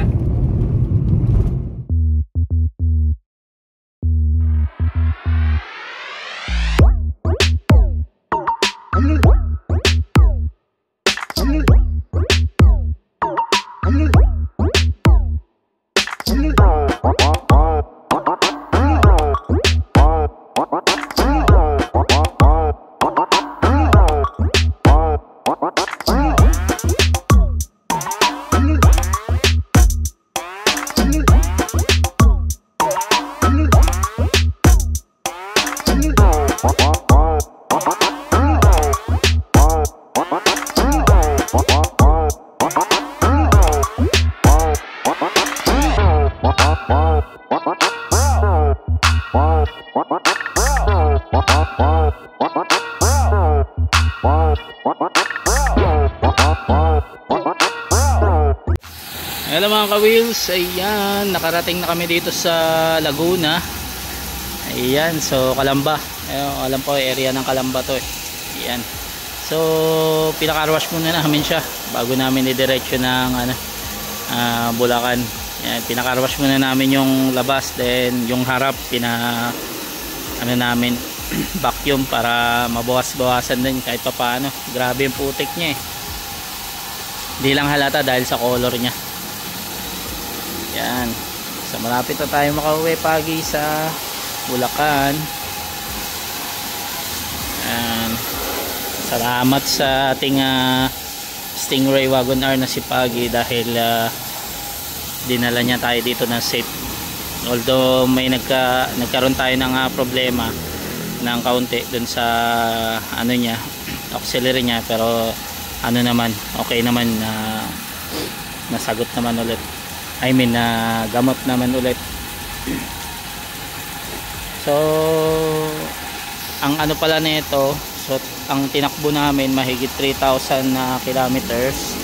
Wow. Hello mga ka-wheels, ayan, nakarating na kami dito sa Laguna. Ayan, so Calamba. Ayun, alam po, area ng Calamba to eh. Ayan. So, pinaka-wash muna namin siya bago namin idiretso ng Bulacan. Ayan, pinaka-wash muna namin yung labas, then yung harap namin vacuum para mabawas-bawasan din kahit pa paano. Grabe yung putik niya eh. Hindi lang halata dahil sa color niya. Yan. So malapit na tayo makauwi pagi sa Bulacan. Yan. Salamat sa ating Stingray Wagon R na si Pagi dahil dinala niya tayo dito na safe. Although may nagkaroon tayo ng problema ng kaunti dun sa niya, auxiliary niya, pero naman, okay naman, nasagot naman ulit. I mean, gamot naman ulit. So, ang pala nito, so ang tinakbo namin mahigit 3,000 kilometers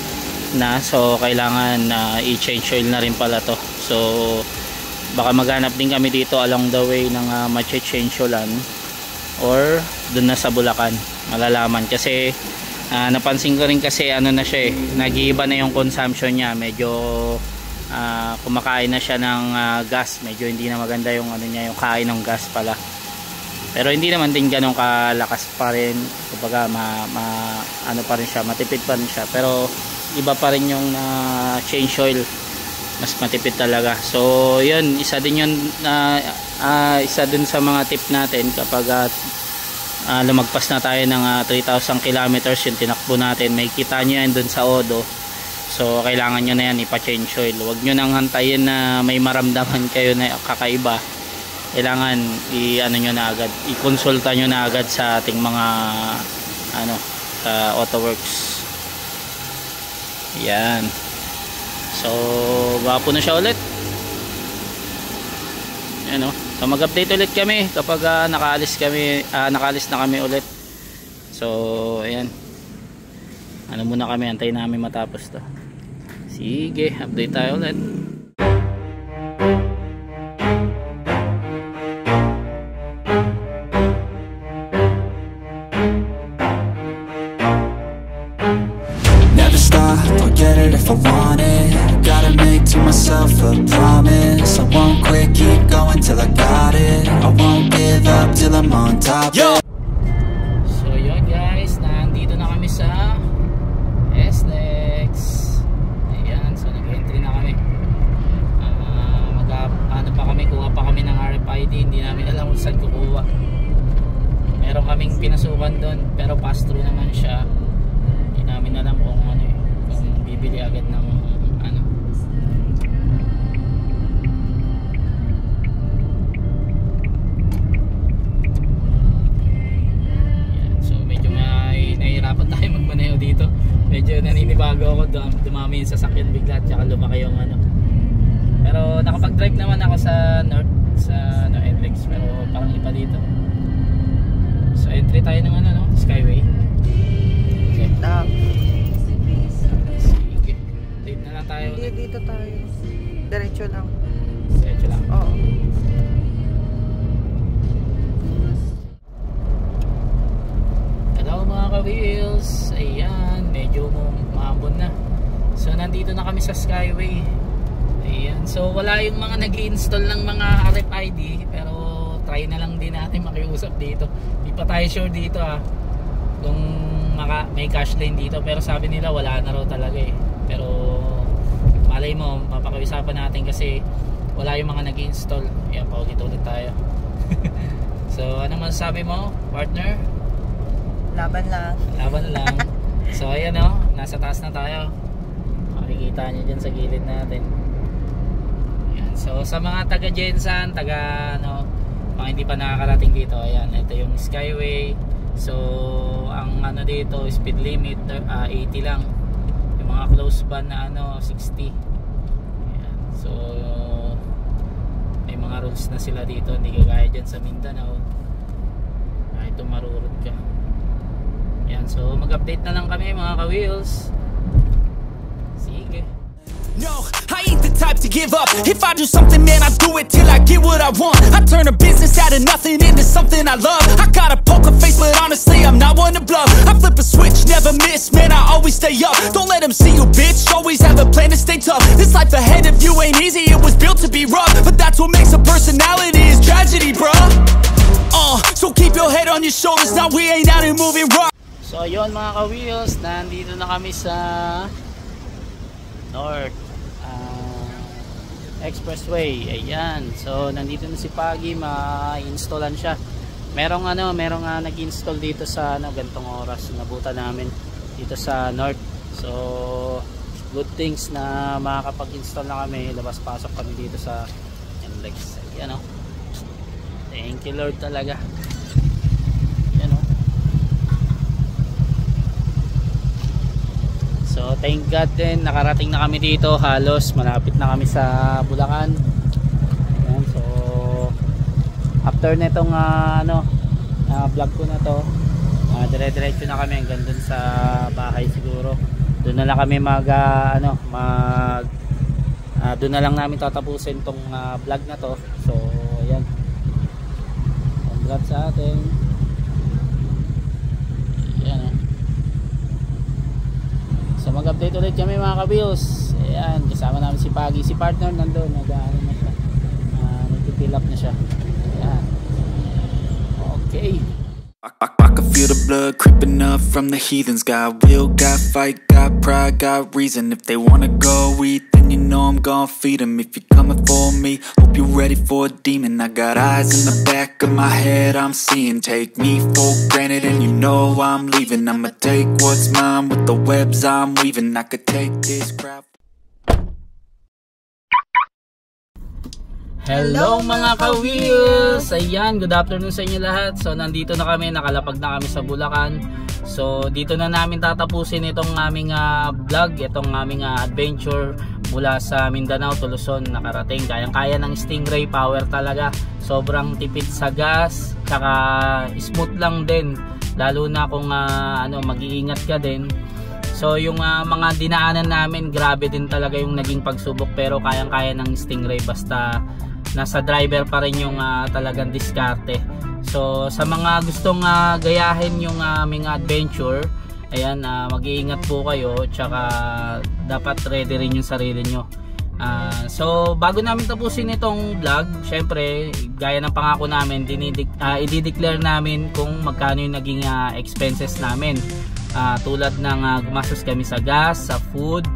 na, so kailangan i-change oil na rin pala to. So, baka maghanap din kami dito along the way ng ma-change oilan or dun na sa Bulacan, malalaman kasi napansin ko rin kasi na siya eh, nag-iiba na yung consumption niya, medyo kumakain na siya ng gas, medyo hindi na maganda yung niya, yung kain ng gas pala, pero hindi naman din ganun kalakas pa rin, kumbaga pa rin siya, matipid pa rin siya, pero iba pa rin yung change oil, mas matipid talaga. So yun, isa din yun, isa din sa mga tip natin kapag lumagpas na tayo ng 3,000 kilometers yung tinakbo natin, may kita nyo yan dun sa Odo. So kailangan nyo na yan ipa-change oil. Huwag nyo nang hantayin na may maramdaman kayo na kakaiba. Kailangan nyo na agad, i-consulta nyo na agad sa ating mga sa AutoWorks. Yan. So gwapo na siya ulit. Yan o. So mag-update ulit kami kapag nakaalis na kami ulit. So ayan, muna kami, antayin namin matapos to. Sige, update tayo ulit. Never stop, I'll get it if I want it. Gotta make to myself a promise. I won't quit, keep going till I got it. I won't give up till I'm on top. Yo! So yun guys, nandito na kami sa SLEX. Ayan, so nag-entry na kami. Kuha pa kami ng RFID, hindi namin alam kung saan kukuha. Meron kaming pinasukan doon, pero pass through naman siya. Hindi namin alam kung kung bibili agad ng So medyo nahihirapan tayo magmaneho dito. Medyo naninibago ako, dumami yung sasakyan bigla at saka lumaki yung pero nakapag-drive naman ako sa North, sa NLEX, pero parang iba dito. So entry tayo ng Skyway. Okay. Sige. Dito na lang tayo. Hindi, dito tayo. Diretso lang. Diretso lang. Oo. Hello mga ka-wheels. Ayan, medyo maambon na. So nandito na kami sa Skyway. Ayan. So wala yung mga nag-i-install ng mga RFID, pero try na lang din natin makiusap dito. Di pa tayo sure dito kung may cash lane dito, pero sabi nila wala na raw talaga eh. Pero malay mo, mapakiusapan natin kasi wala yung mga nag-i-install. Ayan, paulit-ulit tayo. So ano masasabi mo, partner? Laban lang. Laban lang. So ayan nasa taas na tayo. Makikita nyo dyan sa gilid natin. So sa mga taga Jensan, mga hindi pa nakakarating dito, ayan, ito yung Skyway. So ang dito, speed limit 80 lang. Yung mga close ban na 60. Ayan. So may mga rules na sila dito, hindi kagaya dyan sa Mindanao. Kahit tumarurot ka. Ayan, so mag-update na lang kami mga ka-wheels. Sige. No, I ain't the type to give up. If I do something, man, I do it till I get what I want. I turn a business out of nothing into something I love. I got a poker face, but honestly, I'm not one to bluff. I flip a switch, never miss, man, I always stay up. Don't let them see you, bitch, always have a plan to stay tough. This life ahead of you ain't easy, it was built to be rough. But that's what makes a personality, is tragedy, bruh. So keep your head on your shoulders, now we ain't out here moving rock. So yun mga ka-wheels, nandito na kami sa North Expressway. Ayan, so nandito na si Pagi, ma-installan siya. Merong nag-install dito sa gantong oras, nabutan namin dito sa North. So good things na makakapag-install na kami, labas-pasok kami dito sa NLEX. Ayan, thank you Lord talaga. Ayan, so thank God din, nakarating na kami dito, halos malapit na kami sa Bulacan. Ayan, so after netong vlog ko na to, dire-diretso na kami hanggang dun sa bahay siguro. Doon na lang kami doon na lang namin tatapusin tong vlog na to. So ayan, congrats sa atin. Ayan, so mag-update ulit kami mga ka-wheels. Ayan, kasama namin si Pagi, si partner nandun, nag-fill up na siya. Ayan, okay. I can feel the blood creeping up from the heathens. Got will, got fight, got pride, got reason. If they wanna go eat, then you know I'm gon' feed them. If you're coming for me, hope you're ready for a demon. I got eyes in the back of my head, I'm seeing. Take me for granted and you know I'm leaving. I'ma take what's mine with the webs I'm weaving. I could take this crowd. Hello mga ka-wheels! Ayan, good afternoon sa inyo lahat. So nandito na kami, nakalapag na kami sa Bulacan. So dito na namin tatapusin itong aming vlog, itong aming adventure mula sa Mindanao to Luzon. Nakarating, kayang-kaya ng Stingray, power talaga. Sobrang tipid sa gas, tsaka smooth lang din. Lalo na kung mag-iingat ka din. So yung mga dinaanan namin, grabe din talaga yung naging pagsubok, pero kayang-kaya ng Stingray basta nasa driver pa rin yung talagang diskarte. So sa mga gustong gayahin yung aming adventure, ayan, mag-iingat po kayo, tsaka dapat ready rin yung sarili nyo. So bago namin tapusin itong vlog, syempre gaya ng pangako namin, i-declare namin kung magkano yung naging expenses namin. Tulad ng gumastos kami sa gas, sa food,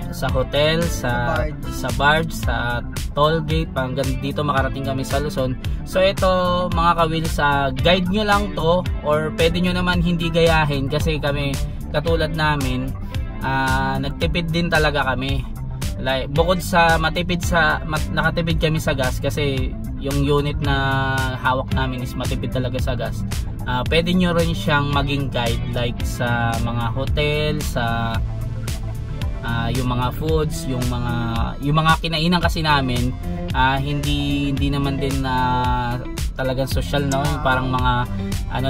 sa hotel, sa barge, sa toll gate, hanggang dito makarating kami sa Luzon. So ito mga ka-wheels, guide nyo lang to, or pwede nyo naman hindi gayahin, kasi kami katulad namin, nagtipid din talaga kami. Like, bukod sa nakatipid kami sa gas, kasi yung unit na hawak namin is matipid talaga sa gas. Pwede nyo rin siyang maging guide, like sa mga hotel, sa yung mga foods, yung mga kinainan kasi namin, hindi naman din talagang social, no? Yung parang mga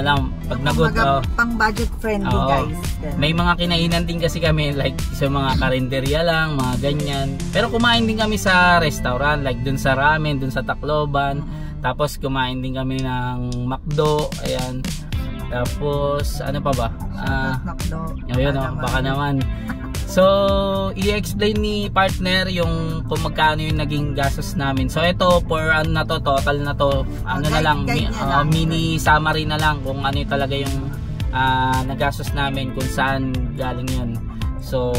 lang, pag nagod, pang budget friendly, guys. May mga kinainan din kasi kami, like sa mga karinderya lang, mga ganyan. Pero kumain din kami sa restaurant, like dun sa ramen, dun sa Tacloban. Tapos kumain din kami ng McDo, ayan. Tapos ano pa ba? McDo. Ayun, baka naman. So, i-explain ni partner yung kung magkano yung naging gastos namin. So, ito, for na to, total na to, na lang, mini summary na lang kung ano yung talaga yung nagastos namin, kung saan galing yun. So,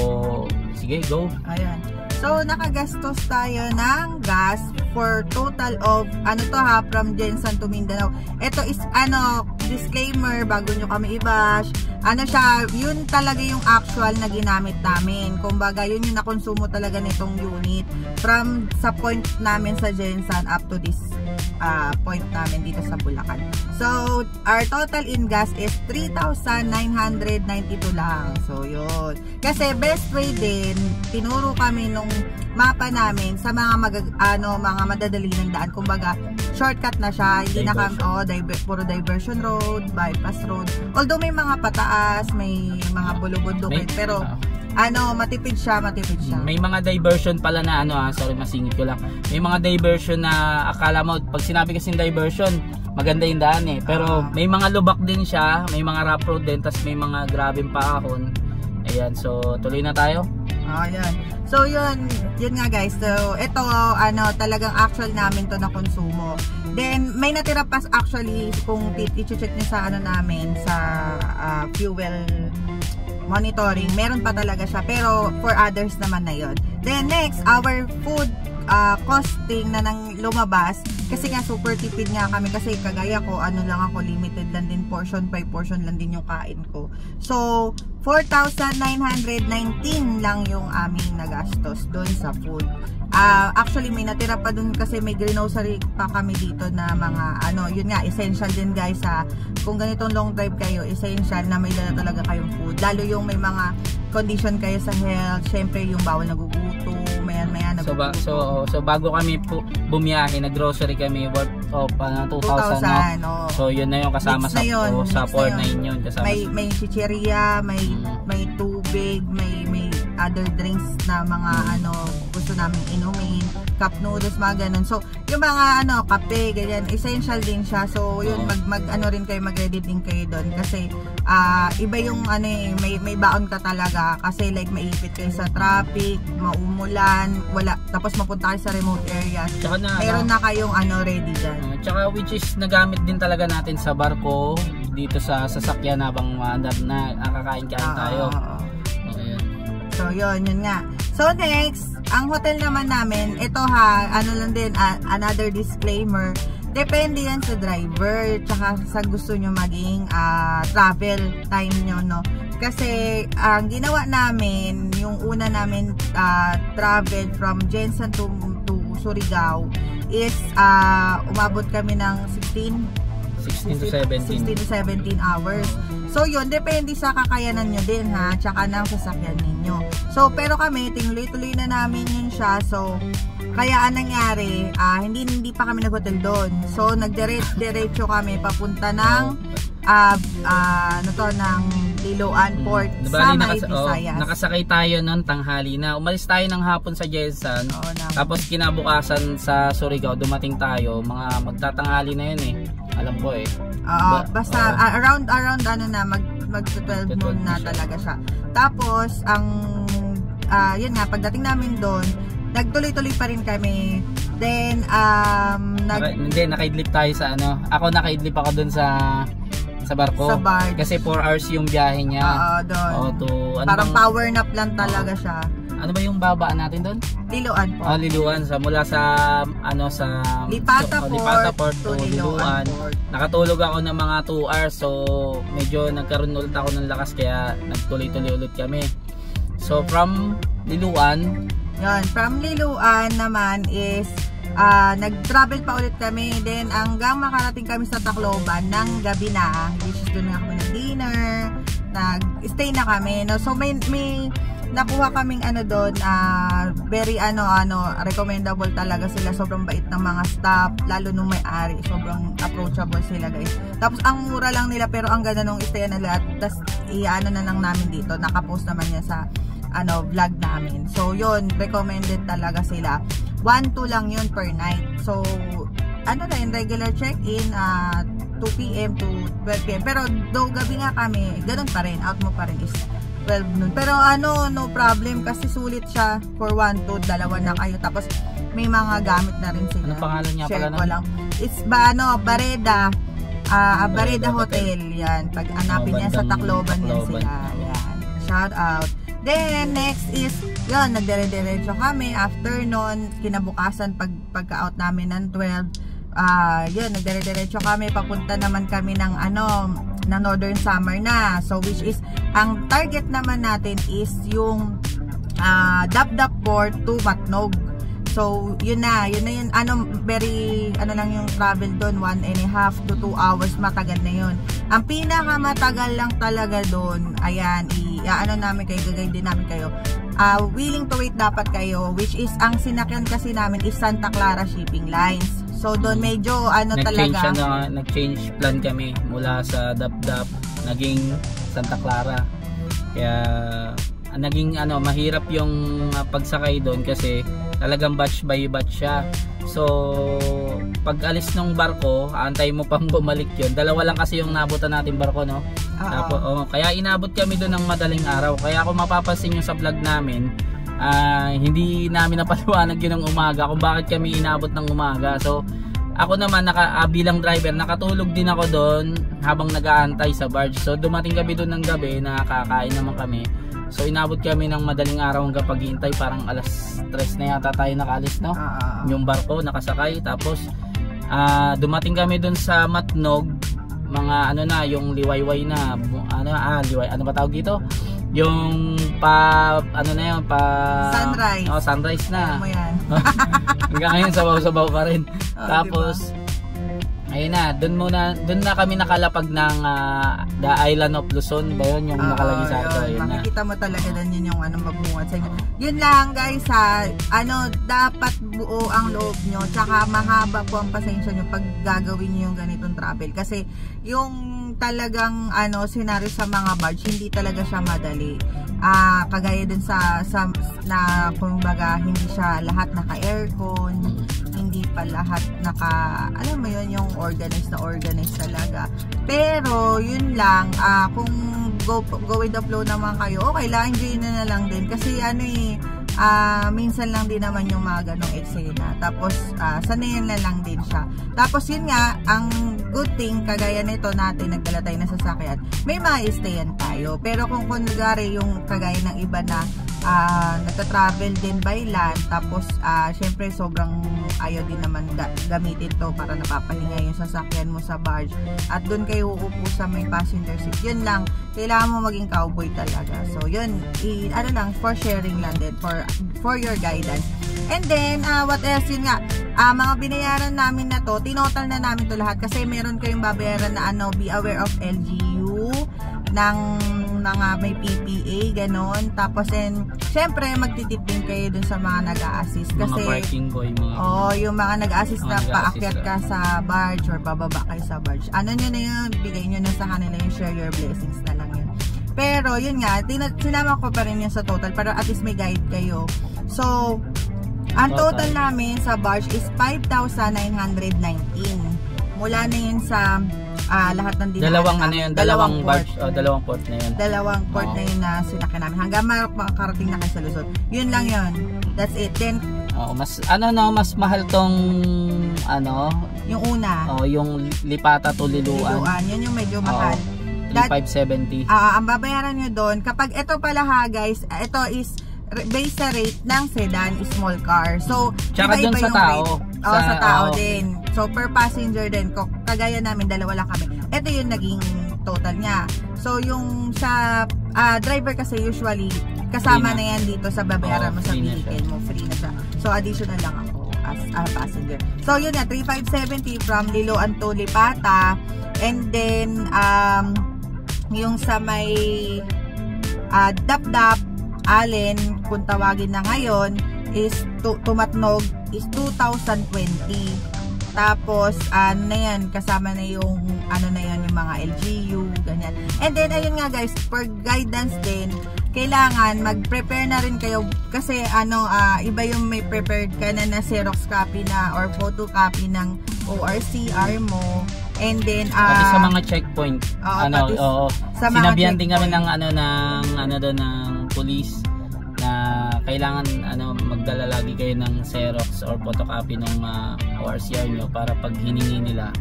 sige, go. Ayan. So, nakagastos tayo ng gas for total of, from Jensan to Mindanao. Ito is, disclaimer, bago nyo kami i-bash, yun talaga yung actual na ginamit namin. Kumbaga, yun yung nakonsumo talaga nitong unit from sa point namin sa Jensan up to this point namin dito sa Bulacan. So, our total in gas is 3,992 lang. So, yun. Kasi best way din, tinuro kami nung mapa namin sa mga mga madadali ng daan. Kumbaga, shortcut na siya. Hindi na kami, puro diversion road, bypass road. Although may mga pataas taas, may mga bulubundok pero matipid siya. May mga diversion pala na sorry masingit ko lang. May mga diversion na akala mo pag sinabi kasing diversion, maganda yung daan pero may mga lubak din siya, may mga rough road din, tas may mga grabing paahon. Ayan, so tuloy na tayo. Ayan. So yun nga guys. So ito talagang actual namin to na konsumo. Then may natira pa actually kung i-check niyo sa namin sa fuel monitoring, meron pa talaga siya pero for others naman na yon. Then next, our food costing na nang lumabas kasi nga super tipid nga kami kasi kagaya ko lang ako, limited lang din portion by portion lang din yung kain ko. So 4,919 lang yung aming nagastos doon sa food. Actually may natira pa dun kasi may grocery pa kami dito na mga yun nga, essential din guys kung ganitong long drive kayo, essential na may dala talaga kayong food, lalo yung may mga condition kayo sa health, syempre yung bawal nagugutom, maya nagugutom. So bago kami bumiyahe, nag-grocery kami worth of 2,000 no? So yun na yung kasama sa 4,900 yun kasama. May chicheria, may tubig, may other drinks na mga gusto namin inumin, cup noodles, mga ganun. So yung mga kape, ganyan, essential din siya. So yun, rin kayo, mag-ready din kayo doon kasi iba yung may baon ka talaga kasi like maipit kayo sa traffic, maumulan, tapos mapunta kayo sa remote area. Meron na kayong ready dyan. Tsaka which is nagamit din talaga natin sa barko dito sa sasakyan habang nakakain-kain tayo. So yun nga. So next, ang hotel naman namin, ito lang din, another disclaimer, depende yan sa driver tsaka sa gusto nyo maging travel time nyo, no? Kasi ang ginawa namin, yung una namin travel from Jensen to Surigao is umabot kami ng 16 to 17 hours. So yun, depende sa kakayanan nyo din tsaka ng sasakyan ninyo. So pero kami, tinuloy-tuloy na namin yun siya. So kaya nangyari, hindi pa kami nag-hotel doon. So nagdiretso kami papunta ng ng Liloan Port sa May Visayas. Nakasakay tayo noon tanghali na. Umalis tayo ng hapon sa Jensen. Tapos kinabukasan sa Surigao dumating tayo. Mga magtatanghali na yun alam ko basta around mag 12 noon na talaga siya. Tapos yun nga, pagdating namin doon, nagtuloy-tuloy pa rin kami. Then nakaidlip tayo sa ako nakaidlip ako doon sa barko. Kasi 4 hours yung biyahe niya. Doon. Parang power nap lang talaga siya. Ano ba yung babaan natin doon? Liloan po. Liloan. Mula sa Lipata Port to Liloan. Nakatulog ako ng mga 2 hours. So medyo nagkaroon ulit ako ng lakas kaya nagtuloy-tuloy ulit kami. So from Liloan. From Liloan naman is nag-travel pa ulit kami. Then hanggang makarating kami sa Tacloban ng gabi na. Which is doon na kami nag-dinner. Nag-stay na kami. No? So may nakuha kaming doon, very recommendable talaga sila, sobrang bait ng mga staff, lalo nung may-ari, sobrang approachable sila guys. Tapos ang mura lang nila pero ang ganda nung stay nila, at tas na lang namin dito, nakapost naman niya sa vlog namin. So yun, recommended talaga sila. 1-2 lang yun per night. So regular check-in 2 PM to 12 PM. Pero though gabi nga kami, ganun pa rin, out mo pa rin is 12 noon. Pero no problem kasi sulit siya for 1, 2, dalawa na kayo. Tapos may mga gamit na rin sila. Ano pangalan niya pala ko lang. It's Bareda Hotel. Yan. Pag hanapin niya sa Tacloban yan sila. Yan. Shout out. Then next is yun, nagdire-diretso kami. After nun, kinabukasan pagka-out namin ng 12, yun, nagdire-diretso kami. Papunta naman kami ng na Northern Samar na. So which is ang target naman natin is yung Dapdap Port to Matnog. So yun na yun very lang yung travel doon, 1.5 to 2 hours, matagal na yun. Ang pinakamatagal lang talaga doon, ayan, namin kayo, gagawin din namin kayo. Willing to wait dapat kayo, which is ang sinakyan kasi namin is Santa Clara Shipping Lines. So doon medyo talaga nag-change plan kami mula sa Dapdap, naging Santa Clara. Kaya naging mahirap yung pagsakay doon kasi talagang batch by batch siya. So pag alis ng barko, antay mo pang bumalik yun. Dalawa lang kasi yung nabutan natin barko, no? Tapos, kaya inabot kami doon ng madaling araw. Kaya kung mapapansin nyo sa vlog namin, hindi namin napaliwanag yun ng umaga kung bakit kami inabot ng umaga. So ako naman bilang driver, nakatulog din ako doon habang nag-aantay sa barge. So dumating kami doon ng gabi, nakakain naman kami. So inabot kami ng madaling araw hanggang paghihintay, parang alas 3 na yata tayo nakaalis, no? Yung barko nakasakay. Tapos dumating kami doon sa Matnog, mga yung liwayway na ano ba tawag dito? Yung sunrise. Sunrise na. Hanggang ngayon sabaw-sabaw pa rin. Tapos ayun na, doon na kami nakalapag ng The Island of Luzon ba yun, yung nakalagay sa ato. Makikita mo talaga doon yun yung magbungat sa inyo. Yun lang guys, dapat buo ang loob nyo, tsaka mahaba po ang pasensya nyo pag gagawin nyo yung ganitong travel. Kasi yung talagang senaryo sa mga barge, hindi talaga siya madali. Kagaya dun sa na kumbaga hindi siya lahat naka-aircon, hindi pa lahat alam mo yun, yung organized talaga. Pero yun lang, kung go with the flow naman kayo, okay lang, enjoy na lang din. Kasi minsan lang din naman yung mga ganong eksena. Tapos sanayan na lang din siya. Tapos yun nga, ang good thing, kagaya nito natin, nagdala tayo na sasakyan, may ma-stayan tayo. Pero kung kunwari yung kagaya ng iba na nagta-travel din by land, tapos syempre sobrang ayaw din naman gamitin to para napapahinga yung sasakyan mo sa barge, at doon kayo uupo sa may passenger seat. Yun lang, kailangan mo maging cowboy talaga. So yun, lang, for sharing lang din, for your guidance. And then what else, yun nga, mga binayaran namin na to, tinotal na namin to lahat kasi meron kayong babayaran na be aware of LGU ng mga may PPA, ganon. Tapos syempre magtitip din kayo dun sa mga nag-a-assist kasi mga parking boy, yung mga nag-a-assist na paakyat ka sa barge or bababa kayo sa barge, nyo na yun, bigay nyo na sa kanila yung share your blessings na lang yun. Pero yun nga, sinama ko pa rin yun sa total para at least may guide kayo. So ang total namin sa barge is 5,919. Mula na yun sa lahat ng dinaan. Dalawang barge, dalawang port na yun. Dalawang port na yun na sinakyan namin hanggang makarating na kayo sa Luzon. Yun lang yun. That's it. Then mas mahal tong yung una. Yung Lipata to Liloan. Yun yung medyo mahal. 570. Ang babayaran nyo doon, kapag ito pala guys, ito is based sa rate ng sedan, small car. So, tsaka iba-iba sa yung tao. Rate. Sa tao din. So, per passenger din. Kagaya namin, dalawa lang kami. Ito yung naging total niya. So, yung sa driver kasi usually, kasama na yan dito sa babayaran mo sa vehicle mo. Free na siya. So, additional lang ako as a passenger. So, yun na, 3,570 from Liloan to Lipata. And then, yung sa may Dap-Dap, Allen, kung tawagin na ngayon, is Tumatnog is 2,020. Tapos na yan, kasama na yung yung mga LGU, ganyan. And then ayun nga guys, for guidance din, kailangan mag-prepare na rin kayo kasi iba yung may prepared ka na Xerox copy na or photocopy ng ORCR mo. And then pati sa mga checkpoint, sinabihan din kami ng ng police na kailangan magdala lagi kayo ng Xerox or photocopy ng ORCR nyo para pag hiningi nila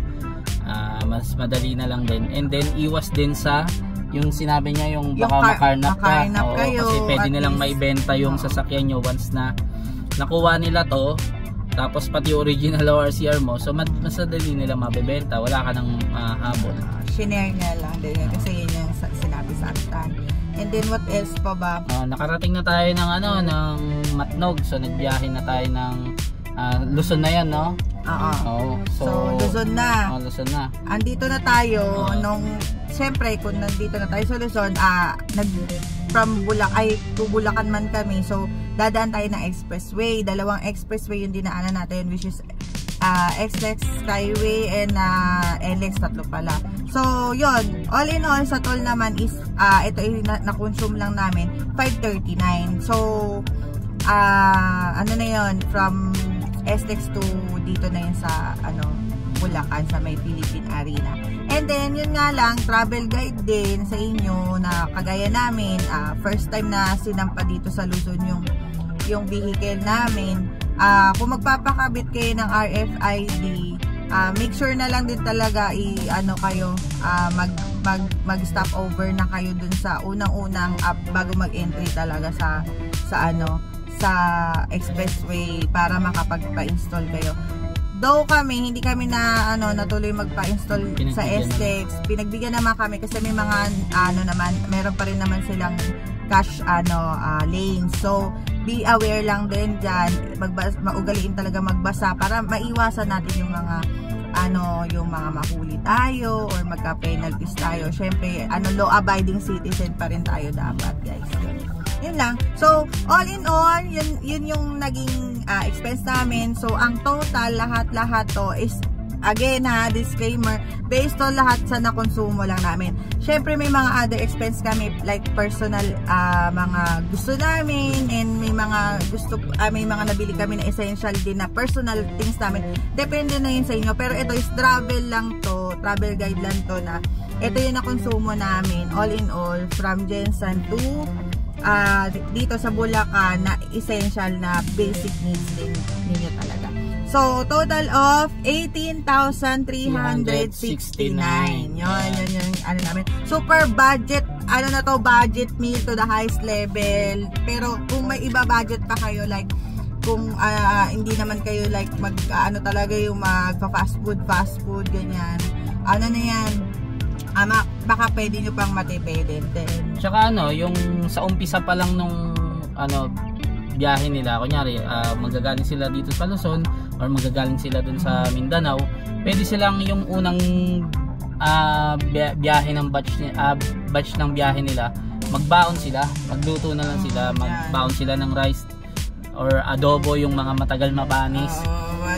mas madali na lang din. And then iwas din sa yung sinabi niya yung baka makarnap kayo, kasi pwede nilang maibenta yung sasakyan nyo once na nakuha nila to. Tapos pati original ORCR mo, so mas madali nila mabebenta, wala ka ng habol. Shinare niya lang din kasi yun yung sinabi sa akin. And then what else pa ba? Nakarating na tayo ng ng Matnog, so nagbiyahe na tayo ng Luzon na yan, no? So Luzon na. Luzon na. Andito na tayo siyempre kung nandito na tayo sa Luzon, from Bulacan man kami. So dadaan tayo ng expressway. Dalawang expressway yung dinaanan natin, which is XLEX Skyway and NLEX, tatlo pala. So yun, all in all sa toll naman is ito na-consume lang namin 539. So ano na yun, from SLEX to dito na yun sa Bulacan, sa may Philippine Arena. And then yun nga lang, travel guide din sa inyo na kagaya namin, first time na sinampa dito sa Luzon yung vehicle namin. Kung magpapakabit kayo ng RFID, make sure na lang din talaga kayo mag-stop over na kayo dun sa unang-unang app bago mag-entry talaga sa expressway para makapagpa-install kayo. Though hindi kami na natuloy magpa-install sa SLEX. Pinagbigyan naman kami kasi may mga meron pa rin naman silang cash lane. So be aware lang din diyan. Maugaliin talaga magbasa para maiwasan natin yung mga yung mga mahuli tayo or magka-penalties tayo. Syempre law abiding citizen pa rin tayo dapat, guys. Yun lang. So, all in all, yun yung naging expense namin. So, ang total, lahat-lahat to is, again disclaimer, based on lahat sa nakonsumo lang namin. Syempre, may mga other expense kami, like personal, mga gusto namin, and may mga nabili kami na essential din na personal things namin. Depende na yun sa inyo. Pero ito is travel guide lang to na, ito yung nakonsumo namin, all in all, from Jensen to dito sa Bulacan na essential na basic needs din ninyo talaga. So, total of 18,369. Yun namin. Super budget, budget meal to the highest level. Pero kung may iba budget pa kayo, like kung hindi naman kayo like talaga yung fast food, ganyan. Na yan, baka pwede nyo pang matipidin din. Tsaka yung sa umpisa pa lang nung biyahe nila, kunyari magagaling sila dito sa Luzon or magagaling sila dun sa Mindanao, pwede silang yung unang biyahe ng batch ng biyahe nila, magbaon sila, magluto na lang sila, magbaon sila ng rice or adobo, yung mga matagal mabanis.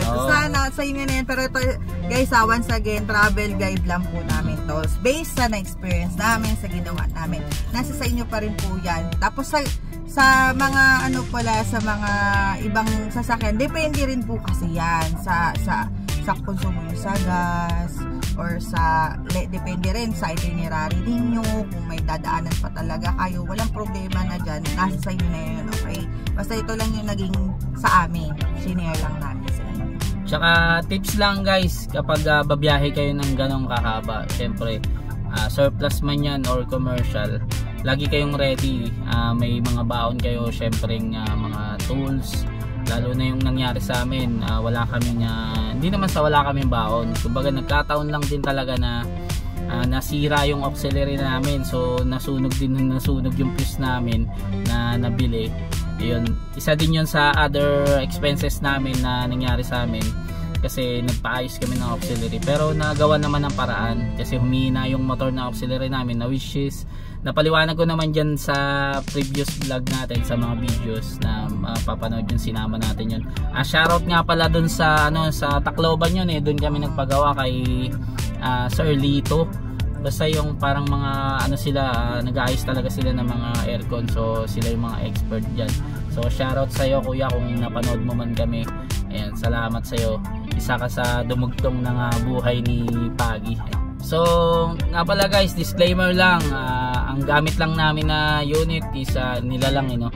Sana sa inyo na yan. Pero ito, guys, once again, travel guide lang po namin to. Based sa na-experience namin, sa ginawa namin. Nasa sa inyo pa rin po yan. Tapos sa mga sa mga ibang sasakyan, depende rin po kasi yan sa konsumo nyo sa gas or depende rin sa itinerary ninyo, kung may dadaanan pa talaga kayo, walang problema na dyan, nasa sa inyo na yun, okay? Basta ito lang yung naging sa amin, sinare lang namin sa inyo. Tsaka tips lang guys, kapag babiyahe kayo ng ganong kahaba, syempre surplus man yan or commercial, lagi kayong ready, may mga baon kayo, syempre mga tools. Lalo na yung nangyari sa amin, hindi naman sa wala kaming baon, kumbaga nagkataon lang din talaga na nasira yung auxiliary namin, so nasunog yung fuse namin na nabili. Yun, isa din yun sa other expenses namin na nangyari sa amin, kasi nagpaayos kami ng auxiliary, pero nagawa naman ng paraan kasi humina yung motor na auxiliary namin, na which is napaliwanag ko naman dyan sa previous vlog natin, sa mga videos na papanood yung sinama natin yun. Shoutout nga pala dun sa sa Tacloban yun, dun kami nagpagawa kay Sir Lito. Basta yung parang mga nag-aayos talaga sila ng mga aircon, so sila yung mga expert dyan. So shoutout sa'yo kuya kung napanood mo man kami. Ayan, salamat sa'yo, isa ka sa dumugtong ng buhay ni Pagi. So nga pala guys, disclaimer lang, ang gamit lang namin na unit is nilalang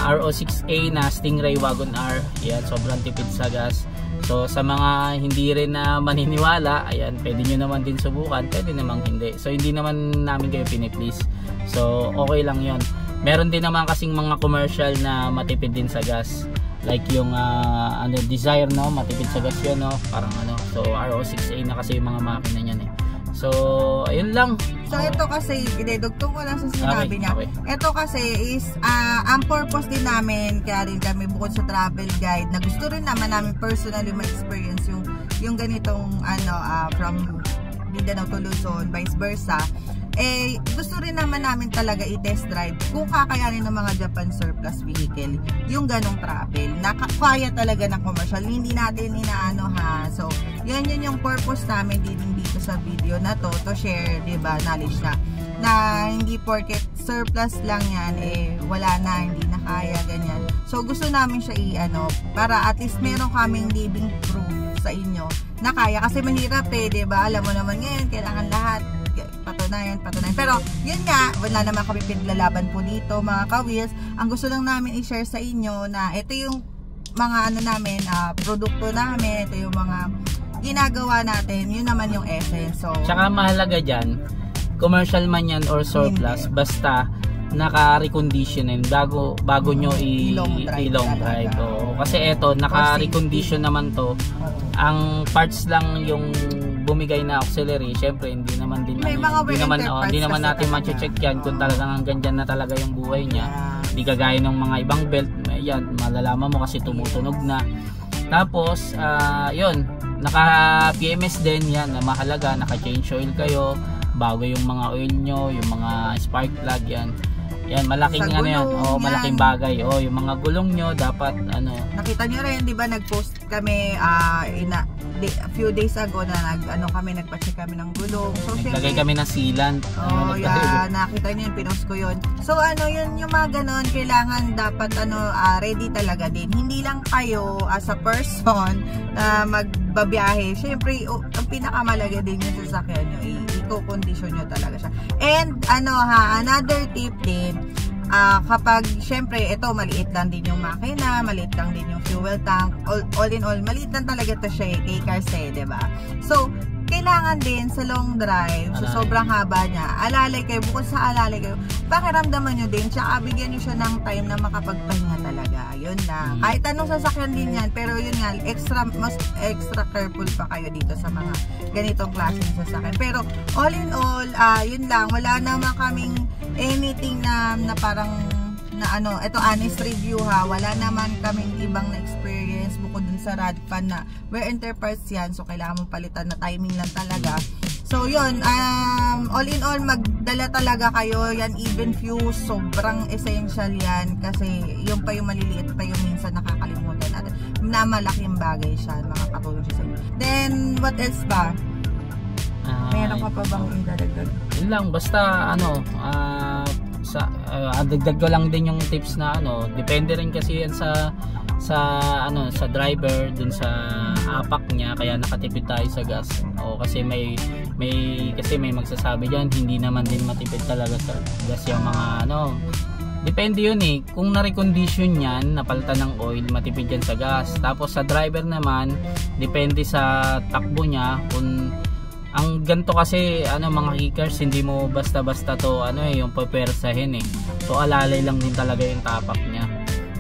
RO6A na Stingray Wagon R. Ayan, sobrang tipid sa gas. So sa mga hindi rin na maniniwala, ayan, pwede nyo naman din subukan, pwede namang hindi. So hindi naman namin kayo piniplease, so okay lang yon. Meron din naman kasing mga commercial na matipid din sa gas, like yung Desire, matipid sa gas yun, parang so RO6A na kasi yung mga makina niyan So ayun lang. So ito kasi, idedugtong ko lang sa sinabi niya. Okay. Ito kasi is, ang purpose din namin, kaya rin kami bukod sa travel guide, na gusto rin naman namin personally ma-experience yung ganitong from Mindanao to Luzon, vice versa. gusto rin naman namin talaga i-test drive kung kakayanin ng mga Japan surplus vehicle yung ganong travel. Nakakaya talaga ng commercial. Hindi natin inaano ha. So, yan yung purpose namin din dito sa video na to share, diba, knowledge na hindi porket surplus lang yan, wala na, hindi na kaya, ganyan. So, gusto namin siya para at least meron kaming living proof sa inyo na kaya. Kasi mahirap diba? Alam mo naman ngayon, kailangan lahat patunayan. Pero yun nga, wala naman kami pinaglalaban po dito mga ka-wheels. Ang gusto lang namin i-share sa inyo na ito yung mga namin, produkto namin, ito yung mga ginagawa natin, yun naman yung essence. So, tsaka mahalaga dyan, commercial man yan or surplus, basta naka-reconditionin bago nyo i-long drive. Kasi eto, naka-recondition naman to. Ang parts lang yung bumigay na auxiliary, syempre hindi naman natin ma-check yan kung talagang hanggang dyan na talaga yung buhay niya. Hindi kagaya ng mga ibang belt, yan, malalaman mo kasi tumutunog na. Tapos, yun, naka-PMS din yan, na mahalaga, naka-change oil kayo, bago yung mga oil nyo, yung mga spark plug yan. Yan, malaking malaking bagay. Yung mga gulong nyo dapat nakita nyo rin, 'di ba, nag-post kami a few days ago na nagpa-check kami ng gulong. So, naglagay kami ng sealant. Nakita nyo yun, pinost ko yun. So, yun yung mga ganon, kailangan dapat ready talaga din. Hindi lang kayo as a person magbabiyahe. Syempre, ang pinakamalaga din yung sasakyan nyo, i-condition nyo talaga siya. And another tip din, kapag syempre ito maliit lang din yung makina, maliit lang din yung fuel tank, all in all maliit lang talaga ito siya, K-cars diba? So kailangan din sa long drive, sa sobrang haba niya, alalay kayo, bukod sa alalay kayo, pakiramdaman nyo din, tsaka bigyan nyo siya ng time na makapagpahinga talaga. Yun lang. Kahit anong sasakyan din yan, pero yun nga, mas extra careful pa kayo dito sa mga ganitong klaseng sasakyan. Pero all in all, yun lang, wala naman kaming anything na parang ito honest review ha, wala naman kaming ibang na experience bukod dun sa Radfan na wear and tear parts yan, so kailangan mong palitan na timing lang talaga. So yun, all in all magdala talaga kayo yan, even fuse, sobrang essential yan kasi yung pa yung maliliit pa yung minsan nakakalimutan natin na malaking bagay siya, makakatulong siya sa inyo. Then what else ba? Meron ka pa bang idadagdag? Yun lang, basta dagdag ko lang din yung tips na depende rin kasi yan sa driver dun sa apak niya, kaya nakatipid tayo sa gas. Kasi may magsasabi diyan hindi naman din matipid talaga sa gas yung mga depende yun kung na-recondition yan, napalitan ng oil, matipid yan sa gas. Tapos sa driver naman, depende sa takbo niya, kung ang ganto kasi mga kickers, hindi mo basta-basta to yung papersahin so alalay lang din talaga yung tapak niya.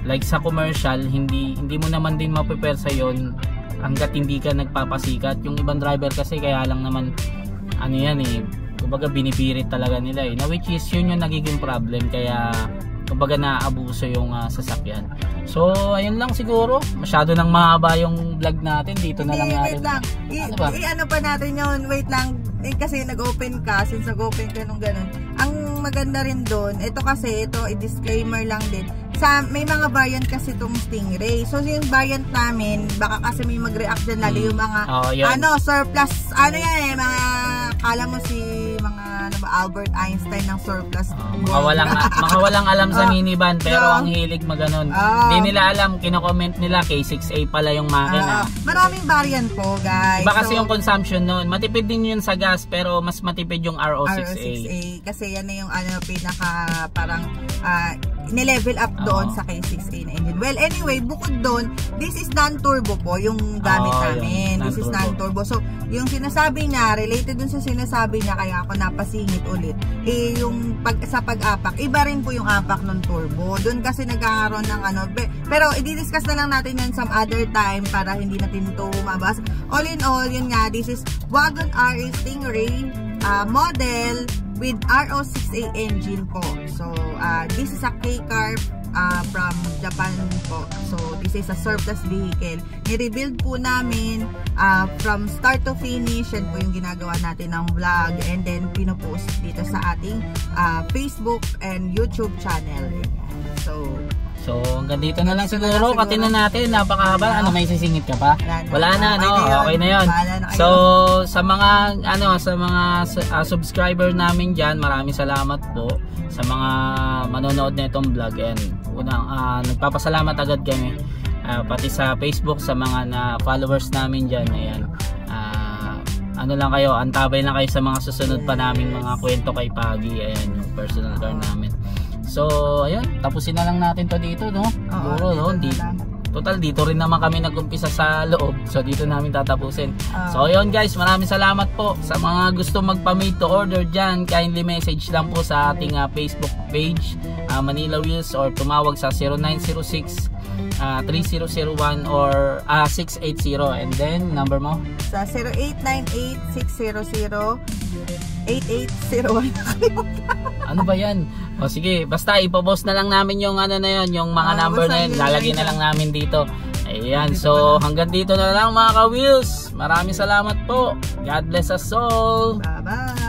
Like sa commercial, hindi mo naman din mapepersa yon hanggat hindi ka nagpapasikat. Yung ibang driver kasi kaya lang naman kumbaga binibirit talaga nila na which is yun yung nagiging problem, kaya kumbaga naabuso yung sasakyan. So ayun lang siguro, masyado nang mahaba yung vlog natin, dito na lang natin. Ano pa natin yun, wait lang, kasi nag-open ka, since nag-open ka nung ganun. Ang maganda rin doon, ito i-disclaimer lang din, may mga variant kasi itong Stingray. So yung variant namin, baka kasi may mag-react dyan, lalo yung mga surplus, mga kala mo mga Albert Einstein ng surplus. Mga walang alam sa minivan, pero ang hilig maganon. Hindi nila alam, kino-comment nila K6A pala yung makina. Maraming variant po, guys. Iba kasi yung consumption noon. Matipid din yun sa gas, pero mas matipid yung RO6A. Kasi yan na yung pinaka parang nilevel up doon sa K6A na engine. Well, anyway, bukod doon, this is non-turbo po yung gamit namin. This is non-turbo. So, yung sinasabi niya, related dun sa sinasabi niya, kaya ako napasingit ulit, yung sa pag-apak, iba rin po yung apak ng turbo. Doon kasi nagkakaroon ng pero i-discuss na lang natin yun some other time para hindi natin ito mabas. All in all, yun nga, this is Wagon R Stingray model with RO6A engine po. So, this is a K-car from Japan po. So this is a surplus vehicle. Ni-rebuild po namin from start to finish. Yan po yung ginagawa natin ng vlog, and then pinupost dito sa ating Facebook and YouTube channel. So hanggang dito na lang siguro. Katin na natin, napakahaba. Ano, may sisingit ka pa? Wala na, no? Okay na yun. So sa mga subscriber namin dyan, maraming salamat po sa mga manonood na itong vlog. And unang nagpapasalamat agad kami, pati sa Facebook sa mga followers namin dyan. Ayan, ano lang kayo, antabay lang kayo sa mga susunod pa namin mga kwento kay Pagi. Ayan, yung personal car namin. So, ayun, tapusin na lang natin to dito, no? Siguro, no? Total, dito rin naman kami nag-umpisa sa loob. So, dito namin tatapusin. So, ayun guys, maraming salamat po. Sa mga gusto magpa-made to order dyan, kindly message lang po sa ating Facebook page, Manila Wheels, or tumawag sa 0906-3001 or 680. And then, number mo? Sa 0898-600-8801. Ano ba yan? O sige, basta ipopost na lang namin yung ano na yun, yung mga number na yun, lalagay na lang namin dito. Ayan, so hanggang dito na lang mga ka-wheels. Maraming salamat po. God bless us all. Bye-bye.